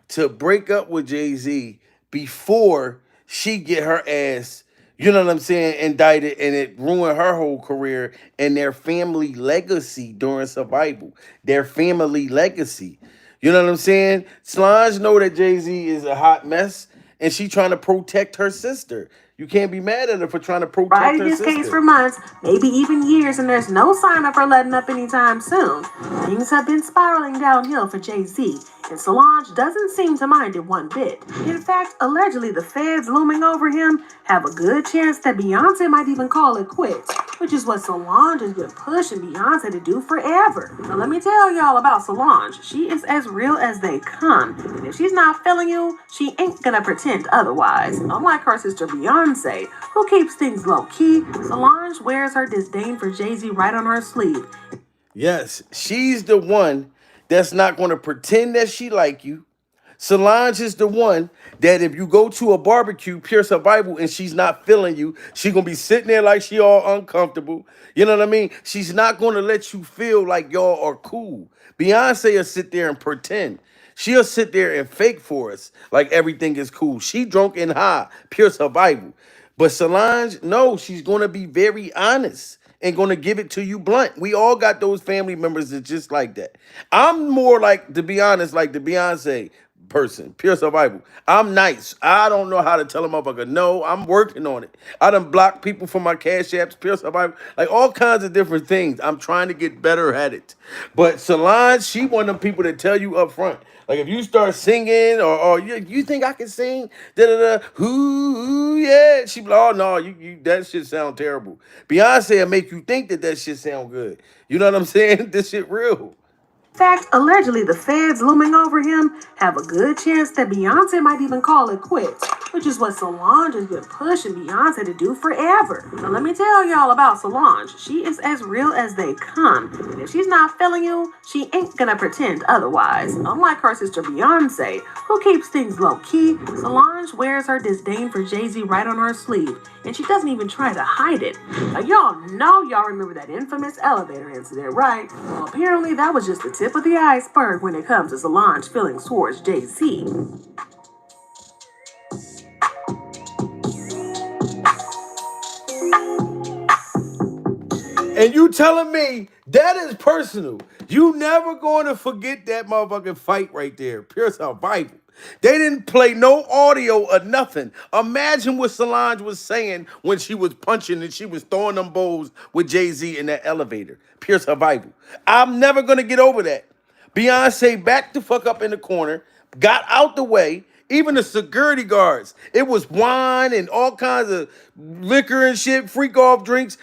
to break up with Jay-Z before she get her ass, you know what I'm saying, indicted, and it ruined her whole career and their family legacy during survival. Their family legacy. You know what I'm saying? Solange know that Jay-Z is a hot mess, and she trying to protect her sister. You can't be mad at her for trying to protect riding her his sister. case for months, maybe even years, and there's no sign of her letting up anytime soon. Things have been spiraling downhill for Jay-Z, and Solange doesn't seem to mind it one bit. In fact, allegedly the feds looming over him have a good chance that Beyonce might even call it quits, which is what Solange has been pushing Beyonce to do forever. Now let me tell y'all about Solange. She is as real as they come, and if she's not feeling you, she ain't gonna pretend otherwise. Unlike her sister Beyonce, who keeps things low-key, Solange wears her disdain for Jay-Z right on her sleeve. Yes, she's the one that's not going to pretend that she like you. Solange is the one that if you go to a barbecue, pure survival, and she's not feeling you, she going to be sitting there like she all uncomfortable. You know what I mean? She's not going to let you feel like y'all are cool. Beyonce will sit there and pretend. She'll sit there and fake for us like everything is cool. She drunk and high, pure survival. But Solange, no, she's going to be very honest and going to give it to you blunt. We all got those family members that just like that. I'm more like, to be honest, like the Beyonce person, pure survival. I'm nice. I don't know how to tell a motherfucker no. I'm working on it. I done blocked people from my cash apps, pure survival, like all kinds of different things. I'm trying to get better at it. But Solange, she one of them people that tell you up front, like if you start singing or you think I can sing, who, yeah, she be like, oh no, you that shit sound terrible. Beyonce will make you think that shit sound good. You know what I'm saying? This shit real. In fact, allegedly the feds looming over him have a good chance that Beyonce might even call it quits, which is what Solange has been pushing Beyonce to do forever. Now let me tell y'all about Solange. She is as real as they come, and if she's not feeling you, she ain't gonna pretend otherwise. Unlike her sister Beyonce, who keeps things low-key, Solange wears her disdain for Jay-Z right on her sleeve, and she doesn't even try to hide it. Now y'all know y'all remember that infamous elevator incident, right? Well, apparently that was just the tip of the iceberg when it comes to Solange's feelings towards Jay-Z. And you telling me that is personal. You never going to forget that motherfucking fight right there. Pure survival. They didn't play no audio or nothing. Imagine what Solange was saying when she was punching and she was throwing them bowls with Jay-Z in that elevator. Pure survival. I'm never going to get over that. Beyonce backed the fuck up in the corner, got out the way. Even the security guards, it was wine and all kinds of liquor and shit, freak off drinks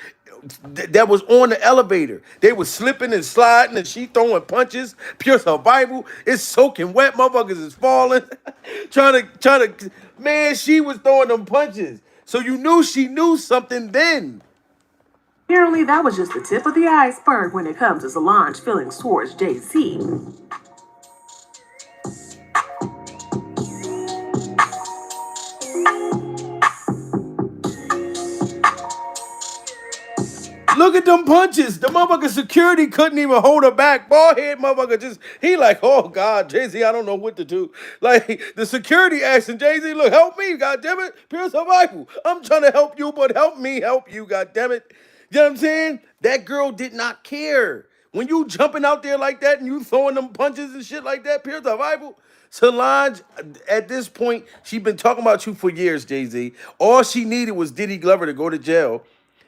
that was on the elevator. They was slipping and sliding and she throwing punches. Pure survival. It's soaking wet. Motherfuckers is falling. trying to, man, she was throwing them punches. So you knew she knew something then. Apparently, that was just the tip of the iceberg when it comes to Solange's feelings towards Jay-Z. Look at them punches. The motherfucking security couldn't even hold her back. Bald head motherfucker he like, oh God, Jay-Z, I don't know what to do. Like the security asking Jay-Z, look, help me, God damn it. Pure survival. I'm trying to help you, but help me help you, God damn it. You know what I'm saying? That girl did not care. When you jumping out there like that and you throwing them punches and shit like that, pure survival. Solange, at this point, she been talking about you for years, Jay-Z. All she needed was Diddy Glover to go to jail.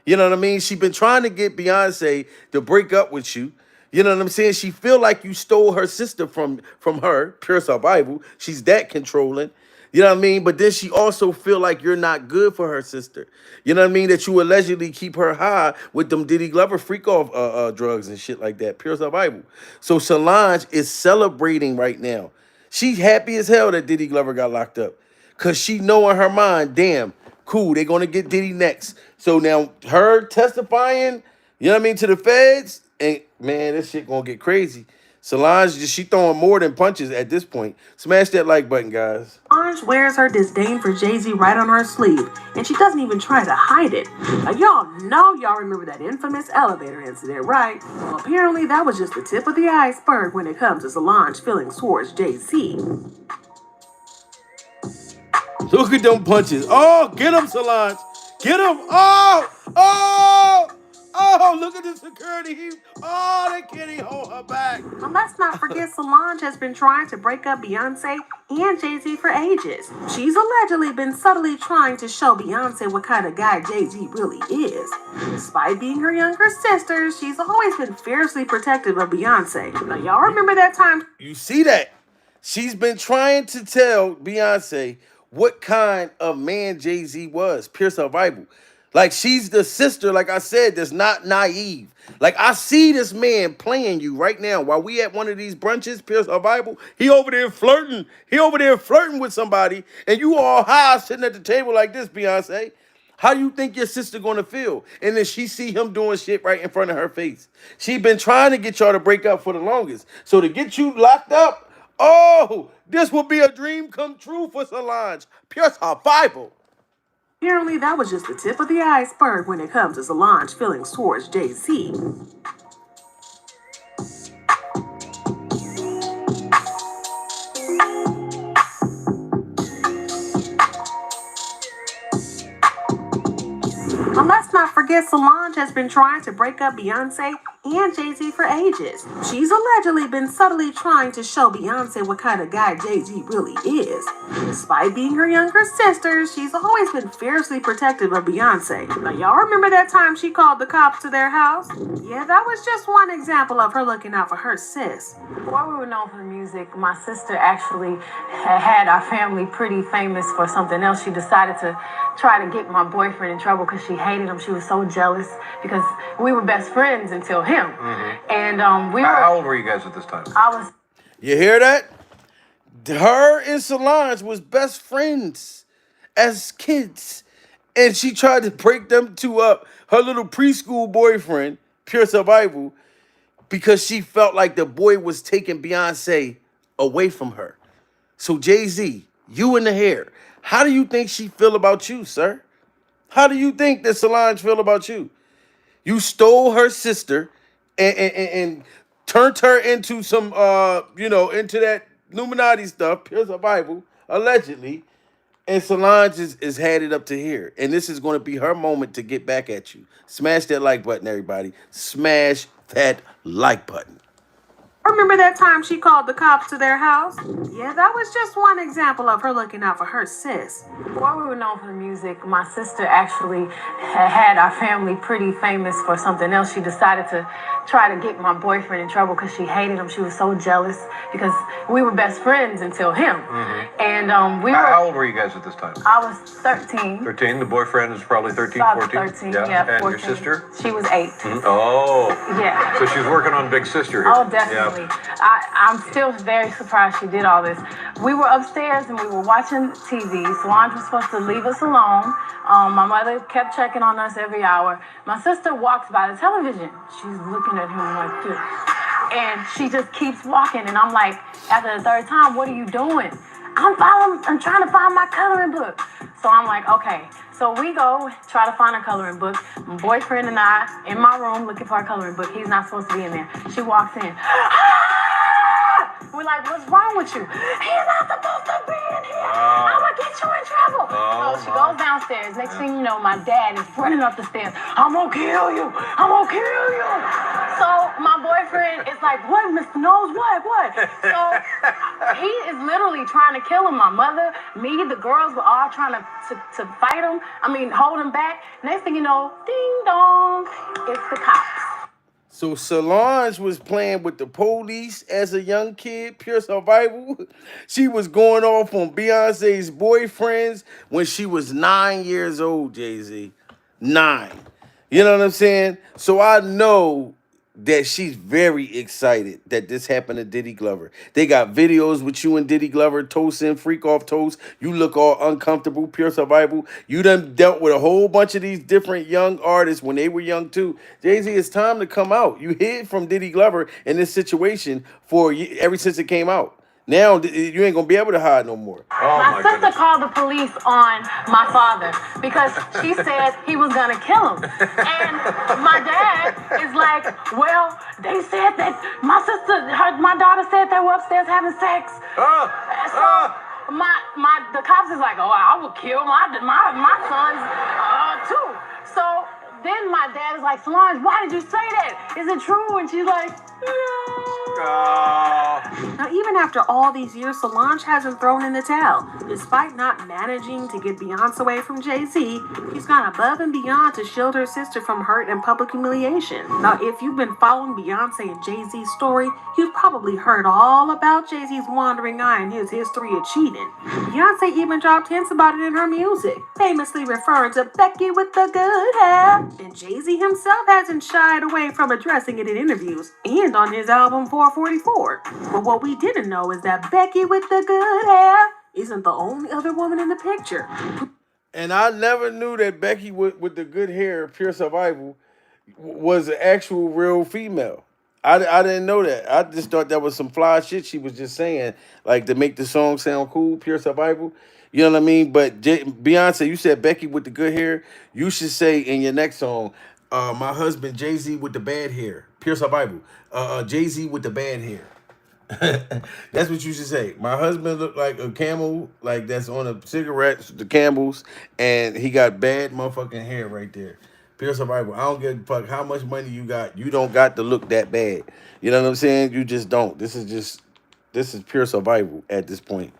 You know what I mean? She been trying to get Beyonce to break up with you. You know what I'm saying? She feel like you stole her sister from her, pure survival. She's that controlling. You know what I mean? But then she also feel like you're not good for her sister. You know what I mean? That you allegedly keep her high with them Diddy Glover freak off drugs and shit like that. Pure survival. So Solange is celebrating right now. She's happy as hell that Diddy Glover got locked up. Cause she know in her mind, damn, cool, they're gonna get Diddy next. So now her testifying, you know what I mean, to the feds, and man, this shit gonna get crazy. Solange, she throwing more than punches at this point. Smash that like button, guys. Solange wears her disdain for Jay-Z right on her sleeve, and she doesn't even try to hide it. Y'all know y'all remember that infamous elevator incident, right? Well, apparently that was just the tip of the iceberg when it comes to Solange's feelings towards Jay-Z. Look at them punches. Oh, get him, Solange. Get him. Oh, look at the security. They can't even hold her back. And let's not forget Solange has been trying to break up Beyonce and Jay-Z for ages. She's allegedly been subtly trying to show Beyonce what kind of guy Jay-Z really is. Despite being her younger sister, she's always been fiercely protective of Beyonce. Now, y'all remember that time? You see that? She's been trying to tell Beyonce what kind of man Jay-Z was. Pure survival. Like, she's the sister, like I said, that's not naive. Like, I see this man playing you right now while we at one of these brunches, pure survival. He over there flirting. He over there flirting with somebody, and you all high sitting at the table like this, Beyonce. How do you think your sister gonna feel? And then she see him doing shit right in front of her face. She been trying to get y'all to break up for the longest. So to get you locked up, oh, this will be a dream come true for Solange. Pure survival. Apparently, that was just the tip of the iceberg when it comes to Solange's feelings towards Jay-Z. And let's not forget Solange has been trying to break up Beyonce and Jay-Z for ages. She's allegedly been subtly trying to show Beyonce what kind of guy Jay-Z really is. Despite being her younger sister, she's always been fiercely protective of Beyonce. Now, y'all remember that time she called the cops to their house? Yeah, that was just one example of her looking out for her sis. Before we were known for the music, my sister actually had our family pretty famous for something else. She decided to try to get my boyfriend in trouble because she hated him. She was so jealous because we were best friends until him. Mm-hmm. And How old were you guys at this time? I was. You hear that? Her and Solange was best friends as kids. And she tried to break them two up. Her little preschool boyfriend, pure survival, because she felt like the boy was taking Beyonce away from her. So Jay-Z, you in the hair, how do you think she feel about you, sir? How do you think that Solange feel about you? You stole her sister and turned her into some, into that Illuminati stuff, pure survival, allegedly. And Solange is had it up to here. And this is going to be her moment to get back at you. Smash that like button, everybody. Smash that like button. Remember that time she called the cops to their house? Yeah, that was just one example of her looking out for her sis. Before we were known for the music, my sister actually had our family pretty famous for something else. She decided to try to get my boyfriend in trouble because she hated him. She was so jealous because we were best friends until him. And we were... How old were you guys at this time? I was 13. 13. The boyfriend is probably 13, About 14? 13, yeah, And 14. your sister? She was 8. Oh. Yeah. So she's working on Big Sister here. Oh, definitely. I'm still very surprised she did all this. We were upstairs and we were watching TV. Solange was supposed to leave us alone. My mother kept checking on us every hour. My sister walks by the television. She's looking at him like this. And she just keeps walking. And I'm like, after the third time, what are you doing? I'm trying to find my coloring book. So I'm like, okay. So we go try to find a coloring book. My boyfriend and I in my room looking for a coloring book. He's not supposed to be in there. She walks in. We're like, what's wrong with you? He's not supposed to be in here. I'm gonna get you in trouble. So she goes downstairs. Next thing you know, my dad is running up the stairs. I'm gonna kill you. I'm gonna kill you. So my boyfriend is like, what, Mr. Nose? What? So he is literally trying to kill him. My mother, me, the girls were all trying to fight him. Hold him back. Next thing you know, ding dong, it's the cops. So Solange was playing with the police as a young kid, pure survival. She was going off on Beyonce's boyfriends when she was 9 years old, Jay-Z. 9. You know what I'm saying? So I know that she's very excited that this happened to Diddy Glover. They got videos with you and Diddy Glover toasting, freak off toast. You look all uncomfortable, pure survival. You done dealt with a whole bunch of these different young artists when they were young too. Jay-Z, it's time to come out. You hid from Diddy Glover in this situation ever since it came out. Now you ain't gonna be able to hide no more. My sister called the police on my father because she said he was gonna kill him. And my dad is like, well, they said that my daughter said they were upstairs having sex. The cops is like, oh, I would kill my sons too. So then my dad is like, Solange, why did you say that? Is it true? And she's like, Now, even after all these years, Solange hasn't thrown in the towel. Despite not managing to get Beyonce away from Jay-Z, she's gone above and beyond to shield her sister from hurt and public humiliation. Now, if you've been following Beyonce and Jay-Z's story, you've probably heard all about Jay-Z's wandering eye and his history of cheating. Beyonce even dropped hints about it in her music, famously referring to Becky with the good hair. And Jay-Z himself hasn't shied away from addressing it in interviews and on his album 444. But what we didn't know is that Becky with the good hair isn't the only other woman in the picture. And I never knew that Becky with the good hair, pure survival, was an actual real female. I didn't know that. I just thought that was some fly shit she was just saying, like to make the song sound cool, pure survival. You know what I mean? But Beyonce, you said Becky with the good hair. You should say in your next song, my husband Jay-Z with the bad hair, pure survival. Jay-Z with the bad hair. That's what you should say. My husband looked like a camel, like that's on a cigarette, the Camels, and he got bad motherfucking hair right there. Pure survival. I don't give a fuck how much money you got. You don't got to look that bad. You know what I'm saying? You just don't. This is pure survival at this point.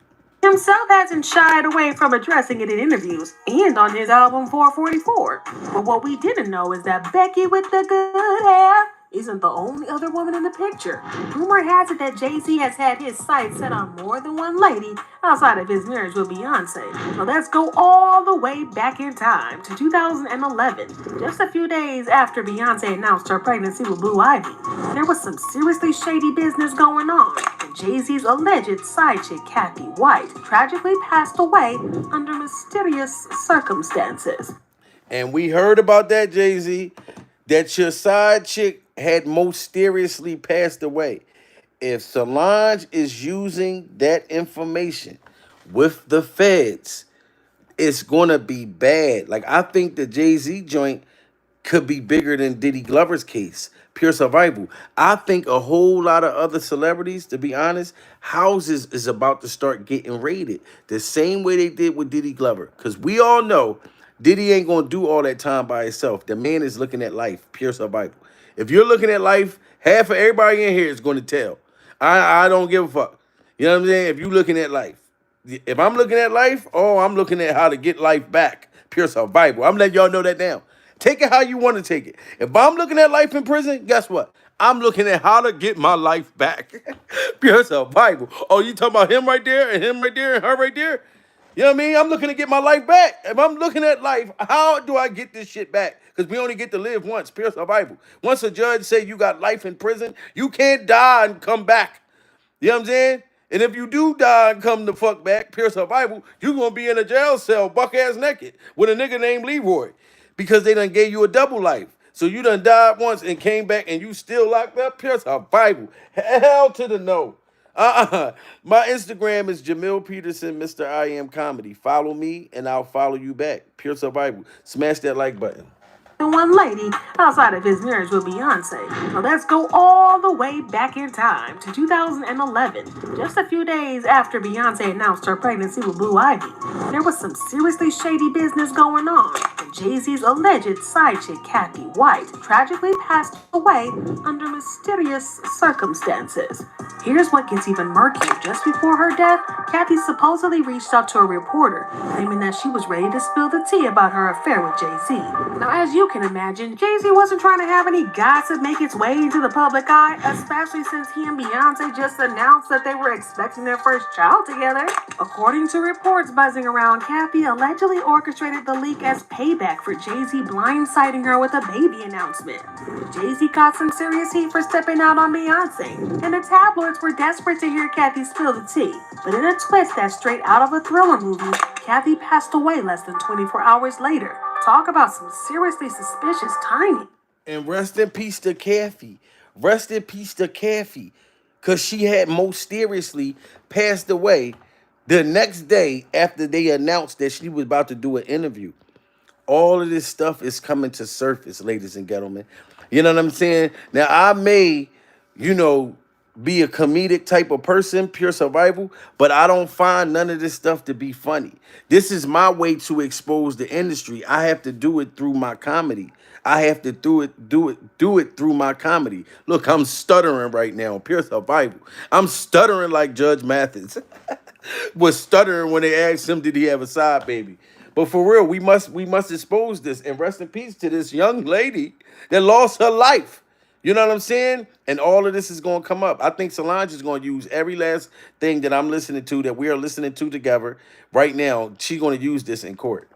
Himself hasn't shied away from addressing it in interviews and on his album 444. But what we didn't know is that Becky with the good hair isn't the only other woman in the picture. Rumor has it that Jay-Z has had his sights set on more than one lady outside of his marriage with Beyonce. So let's go all the way back in time to 2011, just a few days after Beyonce announced her pregnancy with Blue Ivy. There was some seriously shady business going on, and Jay-Z's alleged side chick, Cathy White, tragically passed away under mysterious circumstances. And we heard about that, Jay-Z, that your side chick had mysteriously passed away. If Solange is using that information with the feds, it's gonna be bad. Like, I think the Jay-Z joint could be bigger than Diddy Glover's case. Pure survival. I think a whole lot of other celebrities, to be honest, houses is about to start getting raided the same way they did with Diddy Glover. Because we all know Diddy ain't gonna do all that time by himself. The man is looking at life, pure survival. If you're looking at life, half of everybody in here is going to tell. I don't give a fuck. You know what I'm saying? If you looking at life. If I'm looking at life, oh, I'm looking at how to get life back. Pure survival. I'm letting y'all know that now. Take it how you want to take it. If I'm looking at life in prison, guess what? I'm looking at how to get my life back. Pure survival. Oh, you talking about him right there and him right there and her right there? You know what I mean? I'm looking to get my life back. If I'm looking at life, how do I get this shit back? Because we only get to live once. Pure survival. Once a judge say you got life in prison, you can't die and come back. You know what I'm saying? And if you do die and come the fuck back, pure survival, you going to be in a jail cell, buck-ass naked, with a nigga named Leroy. Because they done gave you a double life. So you done died once and came back and you still locked up? Pure survival. Hell to the no. My Instagram is Jamil Peterson, Mr. I Am Comedy. Follow me and I'll follow you back. Pure survival. Smash that like button. One lady outside of his marriage with Beyonce. Now let's go all the way back in time to 2011, just a few days after Beyonce announced her pregnancy with Blue Ivy. There was some seriously shady business going on, and Jay-Z's alleged side chick Cathy White tragically passed away under mysterious circumstances. Here's what gets even murkier. Just before her death, Cathy supposedly reached out to a reporter, claiming that she was ready to spill the tea about her affair with Jay-Z. Now, as you can imagine, Jay-Z wasn't trying to have any gossip make its way into the public eye, especially since he and Beyonce just announced that they were expecting their first child together. According to reports buzzing around, Cathy allegedly orchestrated the leak as payback for Jay-Z blindsiding her with a baby announcement. Jay-Z caught some serious heat for stepping out on Beyonce, and the tabloids were desperate to hear Cathy spill the tea. But in a twist that's straight out of a thriller movie, Cathy passed away less than 24 hours later. Talk about some seriously suspicious timing. And rest in peace to Cathy. Rest in peace to Cathy. Because she had mysteriously passed away the next day after they announced that she was about to do an interview. All of this stuff is coming to surface, ladies and gentlemen. You know what I'm saying? Now, I may, be a comedic type of person, pure survival, but I don't find none of this stuff to be funny. This is my way to expose the industry. I have to do it through my comedy. I have to do it through my comedy. Look, I'm stuttering right now, pure survival. I'm stuttering like Judge Mathis was stuttering when they asked him, did he have a side baby? But for real, we must expose this, and rest in peace to this young lady that lost her life. You know what I'm saying? And all of this is going to come up. I think Solange is going to use every last thing that I'm listening to, that we are listening to together right now. She's going to use this in court.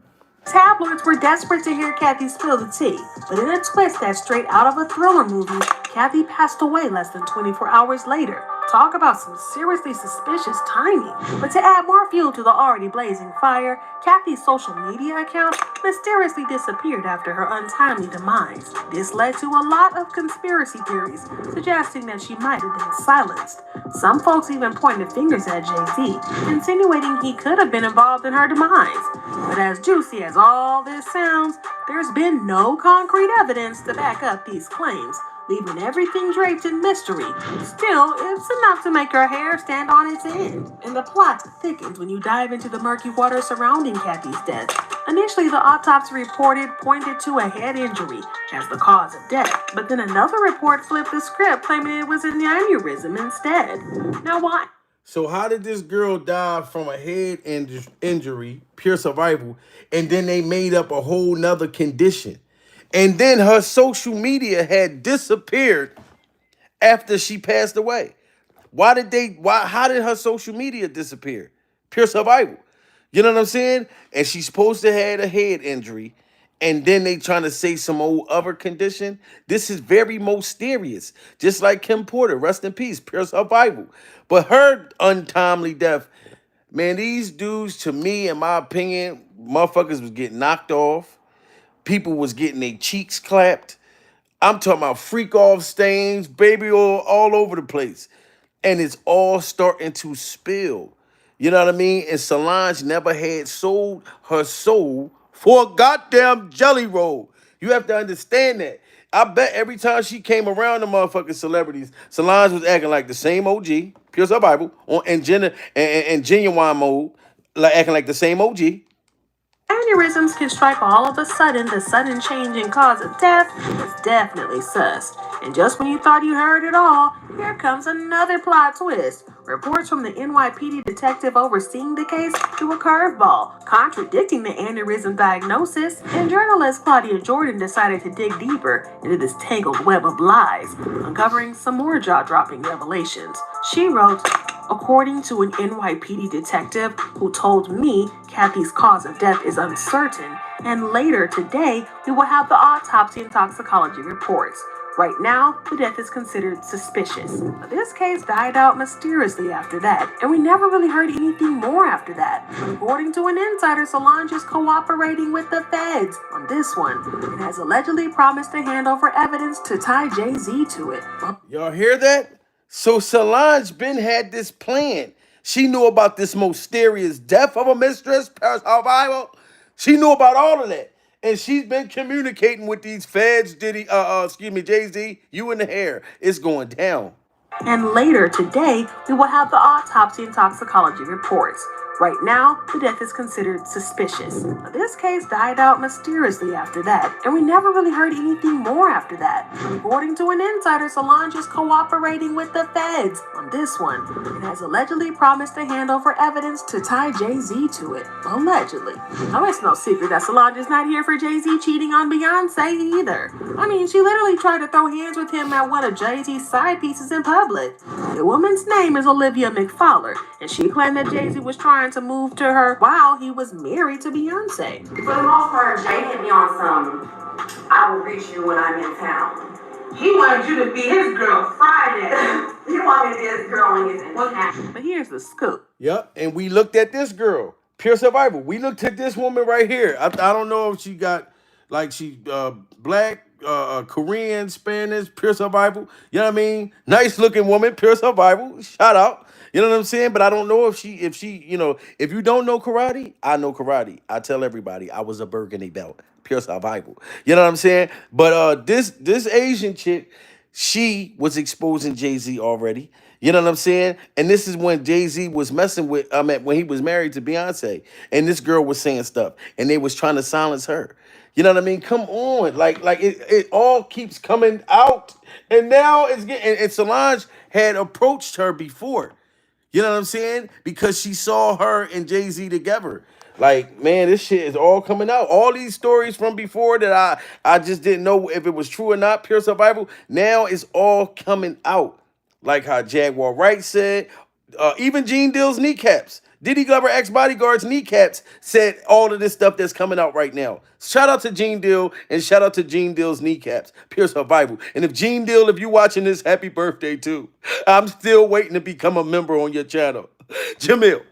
Tabloids were desperate to hear Cathy spill the tea, but in a twist that's straight out of a thriller movie, Cathy passed away less than 24 hours later. Talk about some seriously suspicious timing. But to add more fuel to the already blazing fire, Cathy's social media account mysteriously disappeared after her untimely demise. This led to a lot of conspiracy theories suggesting that she might have been silenced. Some folks even pointed fingers at Jay-Z, insinuating he could have been involved in her demise. But as juicy as all this sounds, there's been no concrete evidence to back up these claims, leaving everything draped in mystery. Still, it's enough to make your hair stand on its end. And the plot thickens when you dive into the murky water surrounding Cathy's death. Initially, the autopsy reported pointed to a head injury as the cause of death, but then another report flipped the script, claiming it was an aneurysm instead. Now, why? So how did this girl die from a head injury, pure survival, and then they made up a whole nother condition? And then her social media had disappeared after she passed away. How did her social media disappear? Pure survival. You know what I'm saying? And she's supposed to have a head injury, and then they trying to say some old other condition. This is very mysterious. Just like Kim Porter, rest in peace, pure survival. But her untimely death, man, these dudes, to me, in my opinion, motherfuckers was getting knocked off. People was getting their cheeks clapped. I'm talking about freak off stains, baby oil all over the place. And it's all starting to spill. You know what I mean? And Solange never had sold her soul for a goddamn jelly roll. You have to understand that. I bet every time she came around the motherfucking celebrities, Solange was acting like the same OG, pure survival, and genuine mode, like acting like the same OG. Aneurysms can strike all of a sudden. The sudden change in cause of death is definitely sus. And just when you thought you heard it all, here comes another plot twist. Reports from the NYPD detective overseeing the case threw a curveball, contradicting the aneurysm diagnosis, and journalist Claudia Jordan decided to dig deeper into this tangled web of lies, uncovering some more jaw-dropping revelations. She wrote, according to an NYPD detective who told me Cathy's cause of death is uncertain, and later today we will have the autopsy and toxicology reports. Right now, the death is considered suspicious. But this case died out mysteriously after that, and we never really heard anything more after that. But according to an insider, Solange is cooperating with the feds on this one and has allegedly promised to hand over evidence to tie Jay-Z to it. Y'all hear that? So Solange been had this plan. She knew about this mysterious death of a mistress, survival. She knew about all of that. And she's been communicating with these feds, Jay-Z, you in the hair. It's going down. And later today, we will have the autopsy and toxicology reports. Right now, the death is considered suspicious. But this case died out mysteriously after that, and we never really heard anything more after that. According to an insider, Solange is cooperating with the feds on this one and has allegedly promised to hand over evidence to tie Jay-Z to it. Allegedly. Now, it's no secret that Solange is not here for Jay-Z cheating on Beyonce either. I mean, she literally tried to throw hands with him at one of Jay-Z's side pieces in public. The woman's name is Olivia McFowler, and she claimed that Jay-Z was trying to move to her while he was married to Beyonce. For the most part, Jay hit me on some, I will reach you when I'm in town. He wanted you to be his girl Friday. He wanted to be his girl when he's in town. But here's the scoop. Yep, and we looked at this girl, pure survival. We looked at this woman right here. I don't know if she got, like, she black, Korean, Spanish, pure survival. You know what I mean? Nice looking woman, pure survival. Shout out. You know what I'm saying? But I don't know if she, if you don't know karate, I know karate. I tell everybody I was a burgundy belt, pure survival. You know what I'm saying? But this Asian chick, she was exposing Jay-Z already. You know what I'm saying? And this is when Jay-Z was messing with, when he was married to Beyonce, and this girl was saying stuff, and they was trying to silence her. You know what I mean? Come on, like it all keeps coming out, and now it's getting. And Solange had approached her before. You know what I'm saying? Because she saw her and Jay-Z together. Like, man, this shit is all coming out. All these stories from before that I just didn't know if it was true or not, pure survival. Now it's all coming out. Like how Jaguar Wright said, even Gene Deal's kneecaps. Diddy Glover ex-bodyguard's kneecaps said all of this stuff that's coming out right now. Shout out to Gene Deal and shout out to Gene Deal's kneecaps. Pure survival. And if Gene Deal, if you watching this, happy birthday too. I'm still waiting to become a member on your channel. Jamil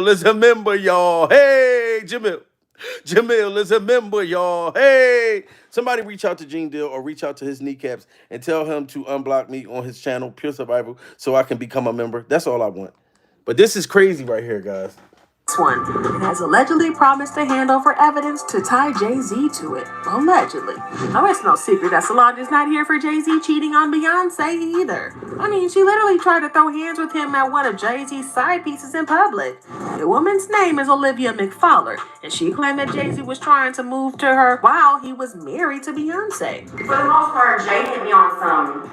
is a member, y'all. Hey, Jamil is a member, y'all. Hey. Somebody reach out to Gene Deal or reach out to his kneecaps and tell him to unblock me on his channel, Pure Survival, so I can become a member. That's all I want. But this is crazy right here, guys. This one and has allegedly promised to hand over evidence to tie Jay-Z to it. Allegedly. Now, it's no secret that Solange is not here for Jay-Z cheating on Beyonce either. I mean, she literally tried to throw hands with him at one of Jay-Z's side pieces in public. The woman's name is Olivia McFowler, and she claimed that Jay-Z was trying to move to her while he was married to Beyonce. For the most part, Jay hit me on some,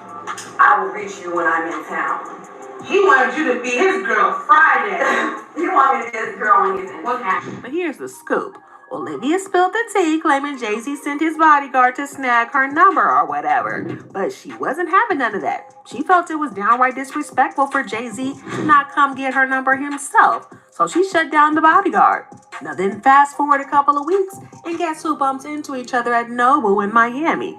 I will reach you when I'm in town. He wanted you to be his girl Friday. He wanted to be his girl when he's in town. But here's the scoop. Olivia spilled the tea, claiming Jay-Z sent his bodyguard to snag her number or whatever. But she wasn't having none of that. She felt it was downright disrespectful for Jay-Z to not come get her number himself. So she shut down the bodyguard. Now then fast forward a couple of weeks, and guess who bumps into each other at Nobu in Miami?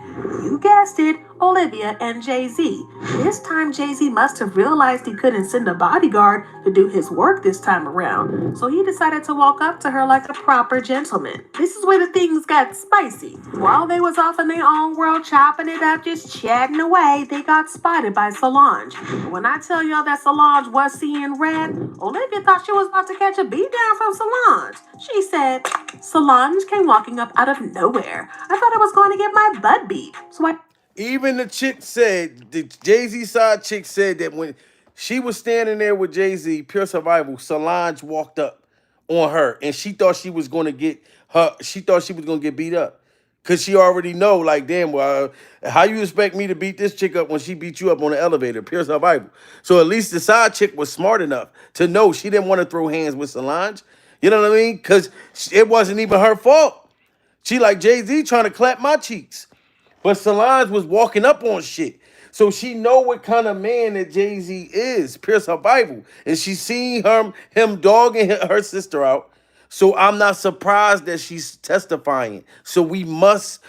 You guessed it, Olivia and Jay-Z. This time Jay-Z must have realized he couldn't send a bodyguard to do his work this time around. So he decided to walk up to her like a proper gentleman. This is where the things got spicy. While they was off in their own world chopping it up, just chatting away, they got spotted by Solange. When I tell y'all that Solange was seeing red, Olivia thought she was about to catch a beat down from Solange. She said, Solange came walking up out of nowhere. I thought I was going to get my butt beat. So I... Even the chick said, the Jay-Z side chick said that when she was standing there with Jay-Z, Pure Survival, Solange walked up on her and she thought she was going to get her, she thought she was going to get beat up. Because she already know, like, damn, well, how you expect me to beat this chick up when she beat you up on the elevator? Pure Survival. So at least the side chick was smart enough to know she didn't want to throw hands with Solange. You know what I mean? Because it wasn't even her fault. She like, Jay-Z trying to clap my cheeks. But Solange was walking up on shit. So she know what kind of man that Jay-Z is, Pure Survival. And she seen him dogging her sister out. So I'm not surprised that she's testifying. So we must,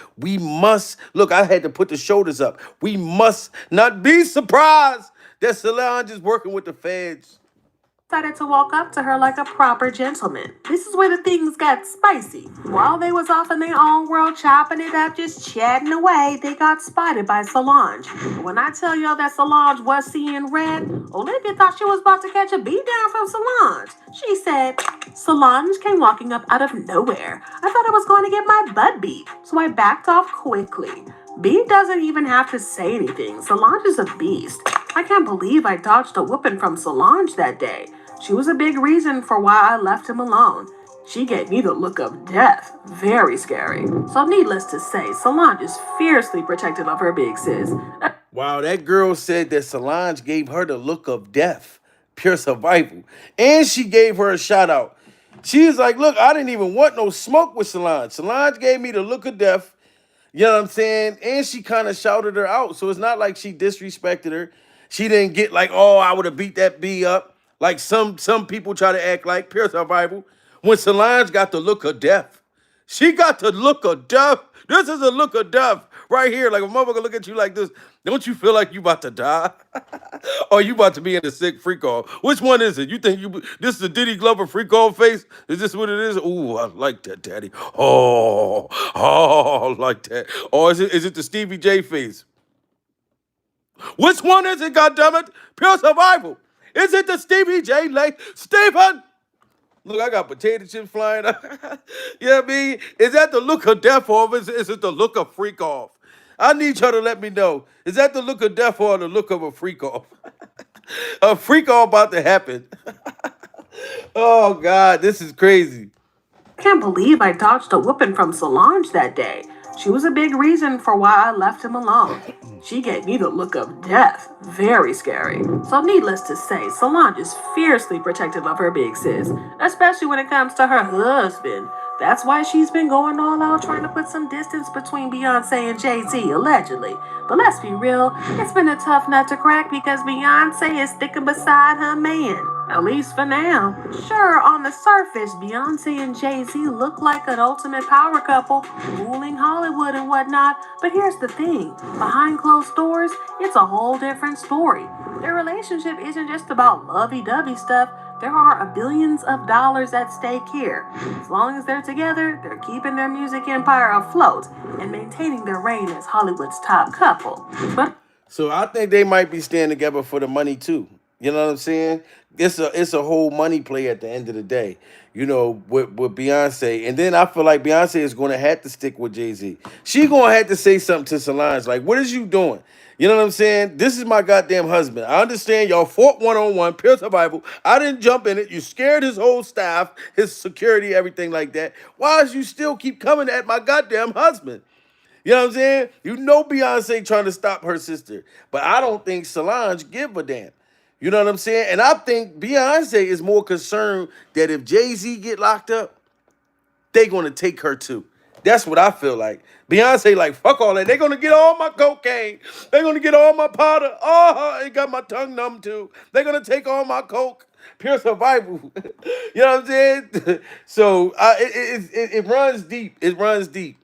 look, I had to put the shoulders up. We must not be surprised that Solange is working with the feds. Decided to walk up to her like a proper gentleman. This is where the things got spicy. While they was off in their own world chopping it up, just chatting away, they got spotted by Solange. When I tell y'all that Solange was seeing red, Olivia thought she was about to catch a beat down from Solange. She said, Solange came walking up out of nowhere. I thought I was going to get my butt beat, so I backed off quickly. B doesn't even have to say anything. Solange is a beast. I can't believe I dodged a whooping from Solange that day. She was a big reason for why I left him alone. She gave me the look of death. Very scary. So needless to say, Solange is fiercely protective of her big sis. Wow, that girl said that Solange gave her the look of death. Pure Survival. And she gave her a shout out. She was like, look, I didn't even want no smoke with Solange. Solange gave me the look of death. You know what I'm saying? And she kind of shouted her out. So it's not like she disrespected her. She didn't get like, oh, I would have beat that B up. Like some people try to act like. Pure Survival. When Solange got the look of death. She got the look of death. This is a look of death right here. Like a motherfucker look at you like this. Don't you feel like you about to die? Or you about to be in a sick freak off? Which one is it? You think this is a Diddy Glover freak off face? Is this what it is? Ooh, I like that, daddy. Oh, I like that. Or is it the Stevie J face? Which one is it, goddammit? Pure Survival. Is it the Stevie J like Stephen? Look, I got potato chips flying out. You know what I mean? Is that the look of death or is it the look of freak off? I need y'all to let me know. Is that the look of death or the look of a freak off? A freak off about to happen. Oh, God, this is crazy. I can't believe I dodged a whooping from Solange that day. She was a big reason for why I left him alone. She gave me the look of death. Very scary. So needless to say, Solange is fiercely protective of her big sis, especially when it comes to her husband. That's why she's been going all out trying to put some distance between Beyonce and Jay-Z, allegedly. But let's be real, it's been a tough nut to crack because Beyonce is sticking beside her man. At least for now. Sure, on the surface, Beyonce and Jay-Z look like an ultimate power couple, ruling Hollywood and whatnot. But here's the thing. Behind closed doors, it's a whole different story. Their relationship isn't just about lovey-dovey stuff. There are billions of dollars at stake here. As long as they're together, they're keeping their music empire afloat and maintaining their reign as Hollywood's top couple. So I think they might be staying together for the money too. You know what I'm saying? It's a whole money play at the end of the day, you know, with Beyonce. And then I feel like Beyonce is going to have to stick with Jay-Z. She going to have to say something to Solange. Like, what is you doing? You know what I'm saying? This is my goddamn husband. I understand y'all fought one-on-one, Pure Survival. I didn't jump in it. You scared his whole staff, his security, everything like that. Why is you still keep coming at my goddamn husband? You know what I'm saying? You know Beyonce trying to stop her sister. But I don't think Solange give a damn. You know what I'm saying? And I think Beyonce is more concerned that if Jay-Z get locked up, they going to take her too. That's what I feel like. Beyonce like, fuck all that. They're going to get all my cocaine. They're going to get all my powder. Oh, it got my tongue numb too. They're going to take all my coke. Pure Survival. You know what I'm saying? So it runs deep. It runs deep.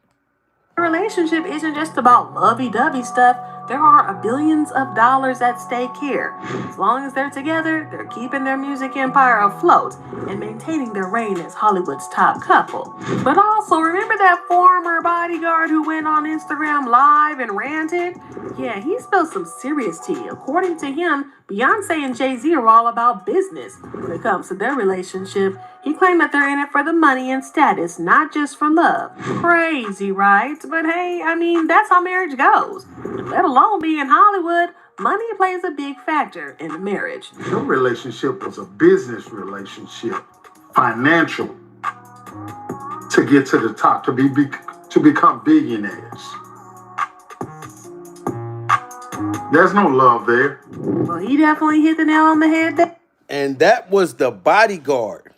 The relationship isn't just about lovey-dovey stuff. There are billions of dollars at stake here. As long as they're together, they're keeping their music empire afloat and maintaining their reign as Hollywood's top couple. But also, remember that former bodyguard who went on Instagram Live and ranted? Yeah, he spilled some serious tea. According to him, Beyonce and Jay-Z are all about business. When it comes to their relationship, he claimed that they're in it for the money and status, not just for love. Crazy, right? But hey, I mean, that's how marriage goes. Let alone be in Hollywood, money plays a big factor in a marriage. Your relationship was a business relationship, financial, to get to the top, to become billionaires. There's no love there. Well, he definitely hit the nail on the head there. And that was the bodyguard.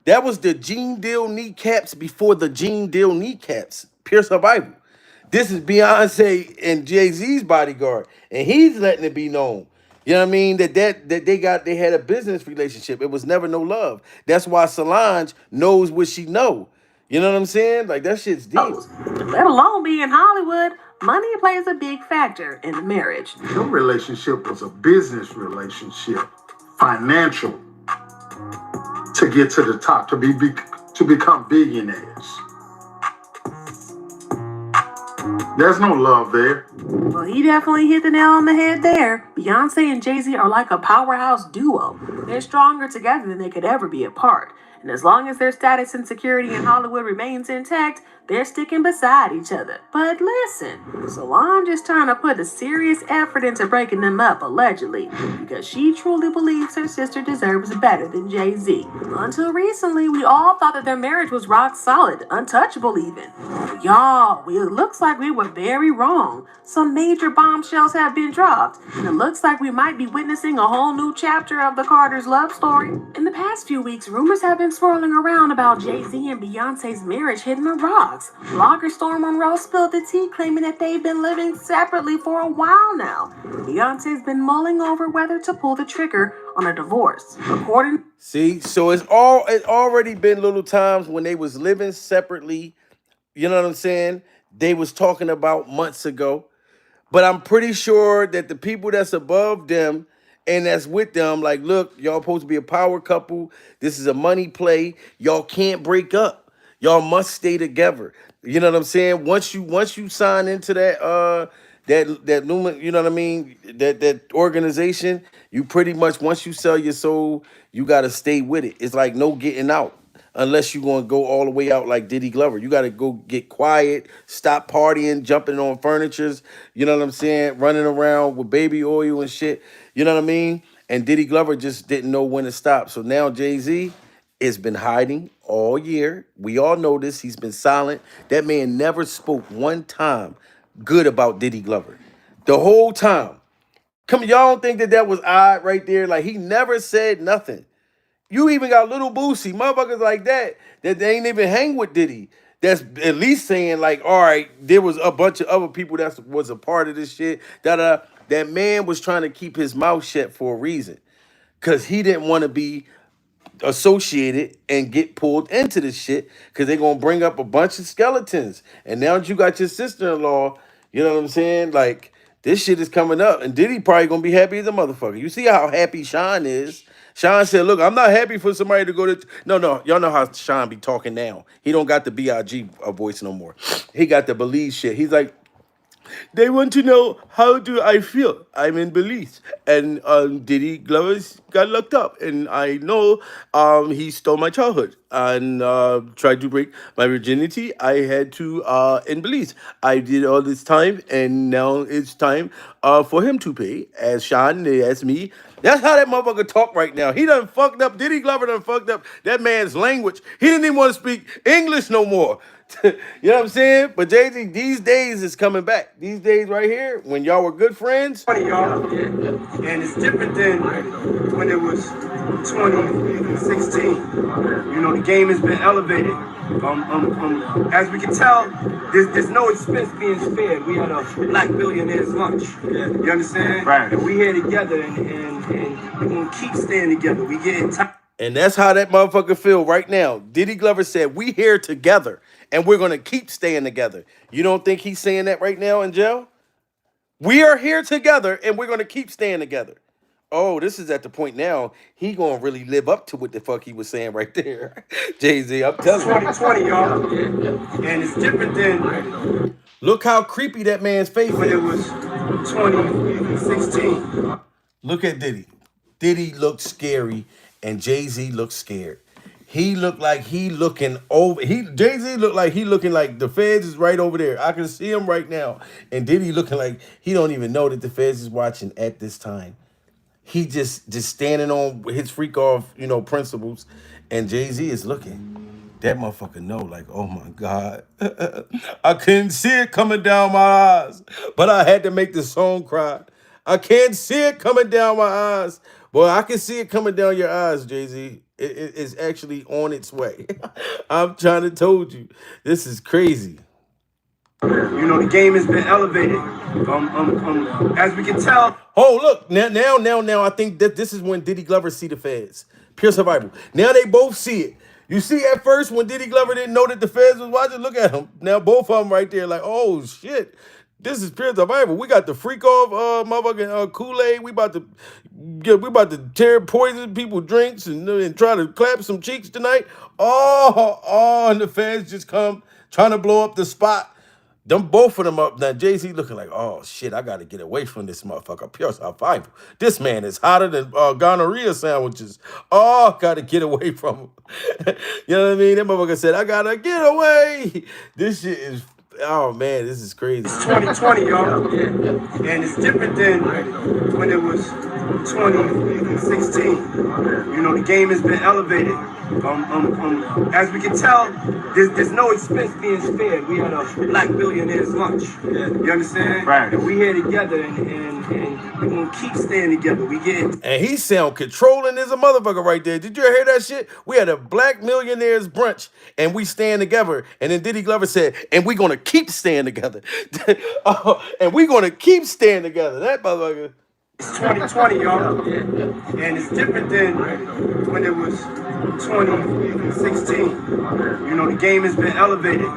That was the Gene Deal kneecaps before the Gene Deal kneecaps. Pure survival. This is Beyonce and Jay-Z's bodyguard, and he's letting it be known. You know what I mean? That they had a business relationship. It was never no love. That's why Solange knows what she know. You know what I'm saying? Like, that shit's deep. Let alone be in Hollywood, money plays a big factor in a marriage. Your relationship was a business relationship, financial, to get to the top, to become billionaires. There's no love there. Well, he definitely hit the nail on the head there. Beyonce and Jay-Z are like a powerhouse duo. They're stronger together than they could ever be apart. And as long as their status and security in Hollywood remains intact, they're sticking beside each other. But listen, Solange is trying to put a serious effort into breaking them up, allegedly, because she truly believes her sister deserves better than Jay-Z. Until recently, we all thought that their marriage was rock solid, untouchable even. But y'all, it looks like we were very wrong. Some major bombshells have been dropped, and it looks like we might be witnessing a whole new chapter of the Carters' love story. In the past few weeks, rumors have been swirling around about Jay-Z and Beyonce's marriage hitting the rocks. Blogger Storm Monroe spilled the tea, claiming that they've been living separately for a while now. Beyonce's been mulling over whether to pull the trigger on a divorce. See, so it's already been little times when they was living separately. You know what I'm saying? They was talking about months ago. But I'm pretty sure that the people that's above them and that's with them, like, look, y'all supposed to be a power couple. This is a money play. Y'all can't break up. Y'all must stay together. You know what I'm saying? Once you sign into that you know what I mean, that organization, you pretty much, once you sell your soul, you got to stay with it. It's like no getting out. Unless you're going to go all the way out like Diddy Glover. You got to go get quiet, stop partying, jumping on furnitures, you know what I'm saying, running around with baby oil and shit, you know what I mean? And Diddy Glover just didn't know when to stop. So now Jay-Z has been hiding all year. We all know this. He's been silent. That man never spoke one time good about Diddy Glover. The whole time. Come, y'all don't think that was odd right there? Like, he never said nothing. You even got Little Boosie, motherfuckers like that they ain't even hang with Diddy. That's at least saying, like, all right, there was a bunch of other people that was a part of this shit. That man was trying to keep his mouth shut for a reason. Because he didn't want to be associated and get pulled into this shit. Because they're going to bring up a bunch of skeletons. And now that you got your sister-in-law, you know what I'm saying? Like, this shit is coming up. And Diddy probably going to be happy as a motherfucker. You see how happy Sean is. Sean said, look, I'm not happy for somebody to go to... No, y'all know how Sean be talking now. He don't got the B.I.G. voice no more. He got the Belize shit. He's like, they want to know, how do I feel? I'm in Belize. And Diddy Glover got locked up. And I know he stole my childhood and tried to break my virginity. I had to, in Belize. I did all this time, and now it's time for him to pay. As Sean, as me. That's how that motherfucker talk right now. He done fucked up. Diddy Glover done fucked up that man's language. He didn't even want to speak English no more. You know what I'm saying? But Jay-Z, these days is coming back. These days right here, when y'all were good friends. Funny, y'all. And it's different than when it was 2016. You know, the game has been elevated. As we can tell, there's no expense being spared. We had a black billionaires lunch. You understand? Right. And we here together, and we're gonna keep staying together. We getting tired. And that's how that motherfucker feel right now. Diddy Glover said, we here together, and we're gonna keep staying together. You don't think he's saying that right now in jail? We are here together, and we're gonna keep staying together. Oh, this is at the point now. He gonna really live up to what the fuck he was saying right there. Jay-Z, I'm telling you. 2020, y'all. And it's different than Look how creepy that man's face when it is. was 2016. Look at Diddy. Diddy looked scary, and Jay-Z looked scared. He looked like he looking over. Jay-Z looked like he looking like the feds is right over there. I can see him right now. And Diddy looking like he don't even know that the feds is watching at this time. He just standing on his freak off, principles, and Jay-Z is looking. That motherfucker know, like, oh my God. I couldn't see it coming down my eyes, but I had to make the song cry. I can't see it coming down my eyes. Boy, I can see it coming down your eyes, Jay-Z. It's actually on its way. I'm trying to told you. This is crazy. The game has been elevated. As we can tell. Oh, look, now, I think that this is when Diddy Glover see the feds. Pure survival. Now they both see it. You see at first when Diddy Glover didn't know that the feds was watching, look at him. Now both of them right there like, oh shit, this is pure survival. We got the freak off motherfucking Kool-Aid. We about to tear poison people drinks and try to clap some cheeks tonight. And the feds just come trying to blow up the spot. Them both of them up. Now Jay-Z looking like, oh shit, I gotta get away from this motherfucker. Pure survival. This man is hotter than gonorrhea sandwiches. Oh, gotta get away from him. You know what I mean? That motherfucker said, I gotta get away. This shit is, oh man, this is crazy. It's 2020, y'all. And it's different than when it was 2016. The game has been elevated. As we can tell, there's no expense being spared. We had a black billionaire's lunch. You understand? Right. And we here together, and we're gonna keep staying together. We get it. And he sound controlling as a motherfucker right there. Did you hear that shit? We had a black millionaires brunch, and we stand together. And then Diddy Glover said, and we gonna keep staying together. And we gonna keep staying together. That motherfucker. It's 2020, y'all. And it's different than when it was 2016. The game has been elevated.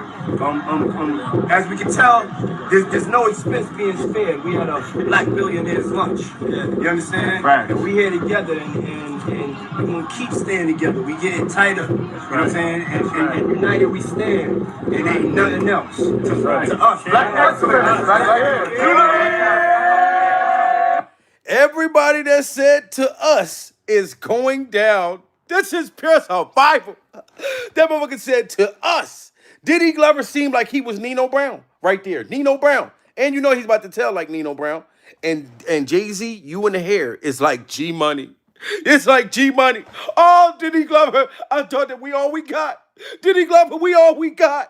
As we can tell, there's no expense being spared. We had a black billionaire's lunch. You understand? Right. And we here together, and we're gonna keep staying together. We getting tighter. You know what I'm saying? And united we stand. It ain't nothing else to us. Black excellence, right here. Everybody that said to us is going down. This is pure survival. That motherfucker said to us. Diddy Glover seemed like he was Nino Brown right there. Nino Brown. And he's about to tell like Nino Brown. And Jay-Z, you in the hair is like G Money. It's like G Money. Oh, Diddy Glover, I thought that we all we got. Diddy Glover, we all we got.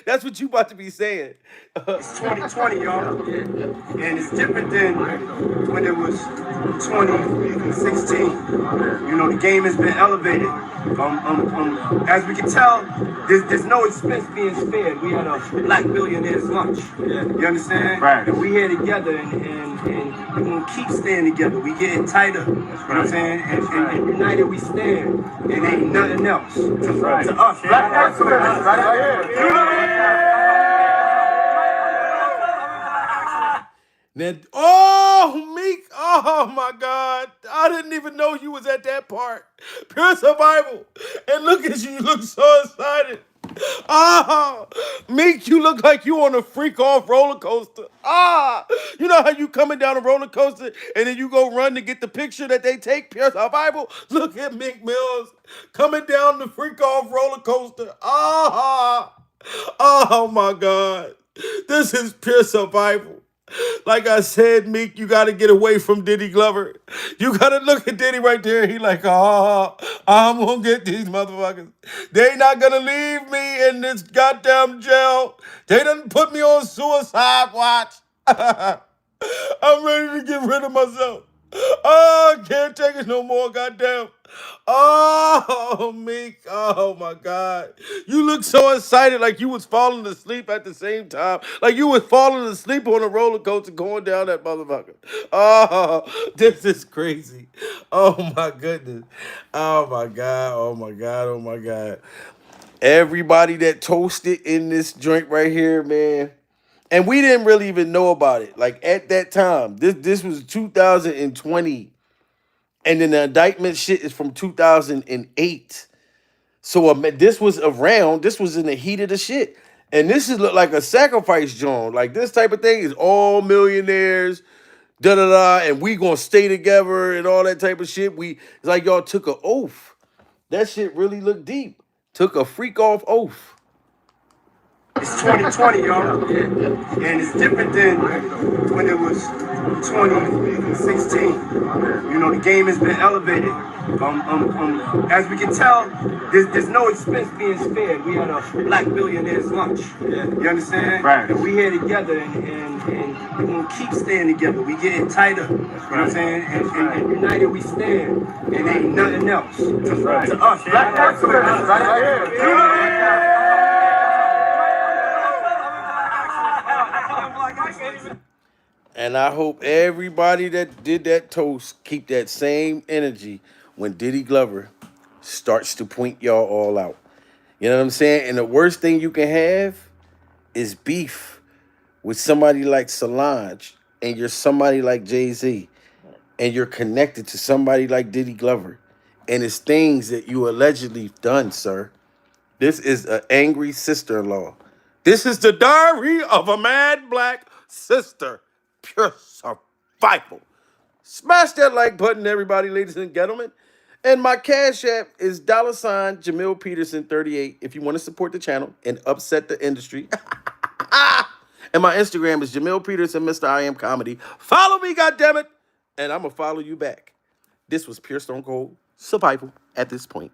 That's what you about to be saying. It's 2020, y'all. And it's different than when it was 2016. The game has been elevated. As we can tell, there's no expense being spared. We had a black billionaire's lunch. You understand? Right. And we here together, and we're gonna keep staying together. We getting tighter. You know what I'm saying? And united we stand. It ain't nothing else to us. Black excellence, right here. Now, Meek, oh my God. I didn't even know you was at that part. Pure survival. And look at you look so excited. Meek, you look like you on a freak off roller coaster. You know how you coming down a roller coaster and then you go run to get the picture that they take? Pure survival. Look at Meek Mills coming down the freak off roller coaster. Oh my God. This is pure survival. Like I said, Meek, you got to get away from Diddy Glover. You got to look at Diddy right there. He like, I'm going to get these motherfuckers. They not going to leave me in this goddamn jail. They done put me on suicide watch. I'm ready to get rid of myself. I can't take it no more, goddamn. Meek, oh my God. You look so excited like you was falling asleep at the same time. Like you was falling asleep on a roller coaster going down that motherfucker. This is crazy. Oh my goodness. Oh my God, oh my God, oh my God. Everybody that toasted in this joint right here, man. And we didn't really even know about it. Like at that time, this was 2020, and then the indictment shit is from 2008. So this was around. This was in the heat of the shit, and this is look like a sacrifice joint. Like this type of thing is all millionaires, da da da, and we gonna stay together and all that type of shit. It's like y'all took an oath. That shit really looked deep. Took a freak off oath. It's 2020, y'all, and it's different than when it was 2016. You know, the game has been elevated. As we can tell, there's no expense being spared. We had a black billionaires lunch. You understand? Right. And we here together, and we're gonna keep staying together. We getting tighter. You know what I'm saying? And united we stand, and ain't nothing else. To us, black excellence, right here. And I hope everybody that did that toast keep that same energy when Diddy Glover starts to point y'all all out. You know what I'm saying? And the worst thing you can have is beef with somebody like Solange, and you're somebody like Jay-Z, and you're connected to somebody like Diddy Glover. And it's things that you allegedly done, sir. This is an angry sister-in-law. This is the diary of a mad black sister. Pure survival. Smash that like button, everybody, ladies and gentlemen. And my Cash App is $ Jamil Peterson 38 if you want to support the channel and upset the industry. And my Instagram is Jamil Peterson, Mr. I Am Comedy. Follow me, goddammit, and I'm going to follow you back. This was Pure Stone Cold Survival at this point.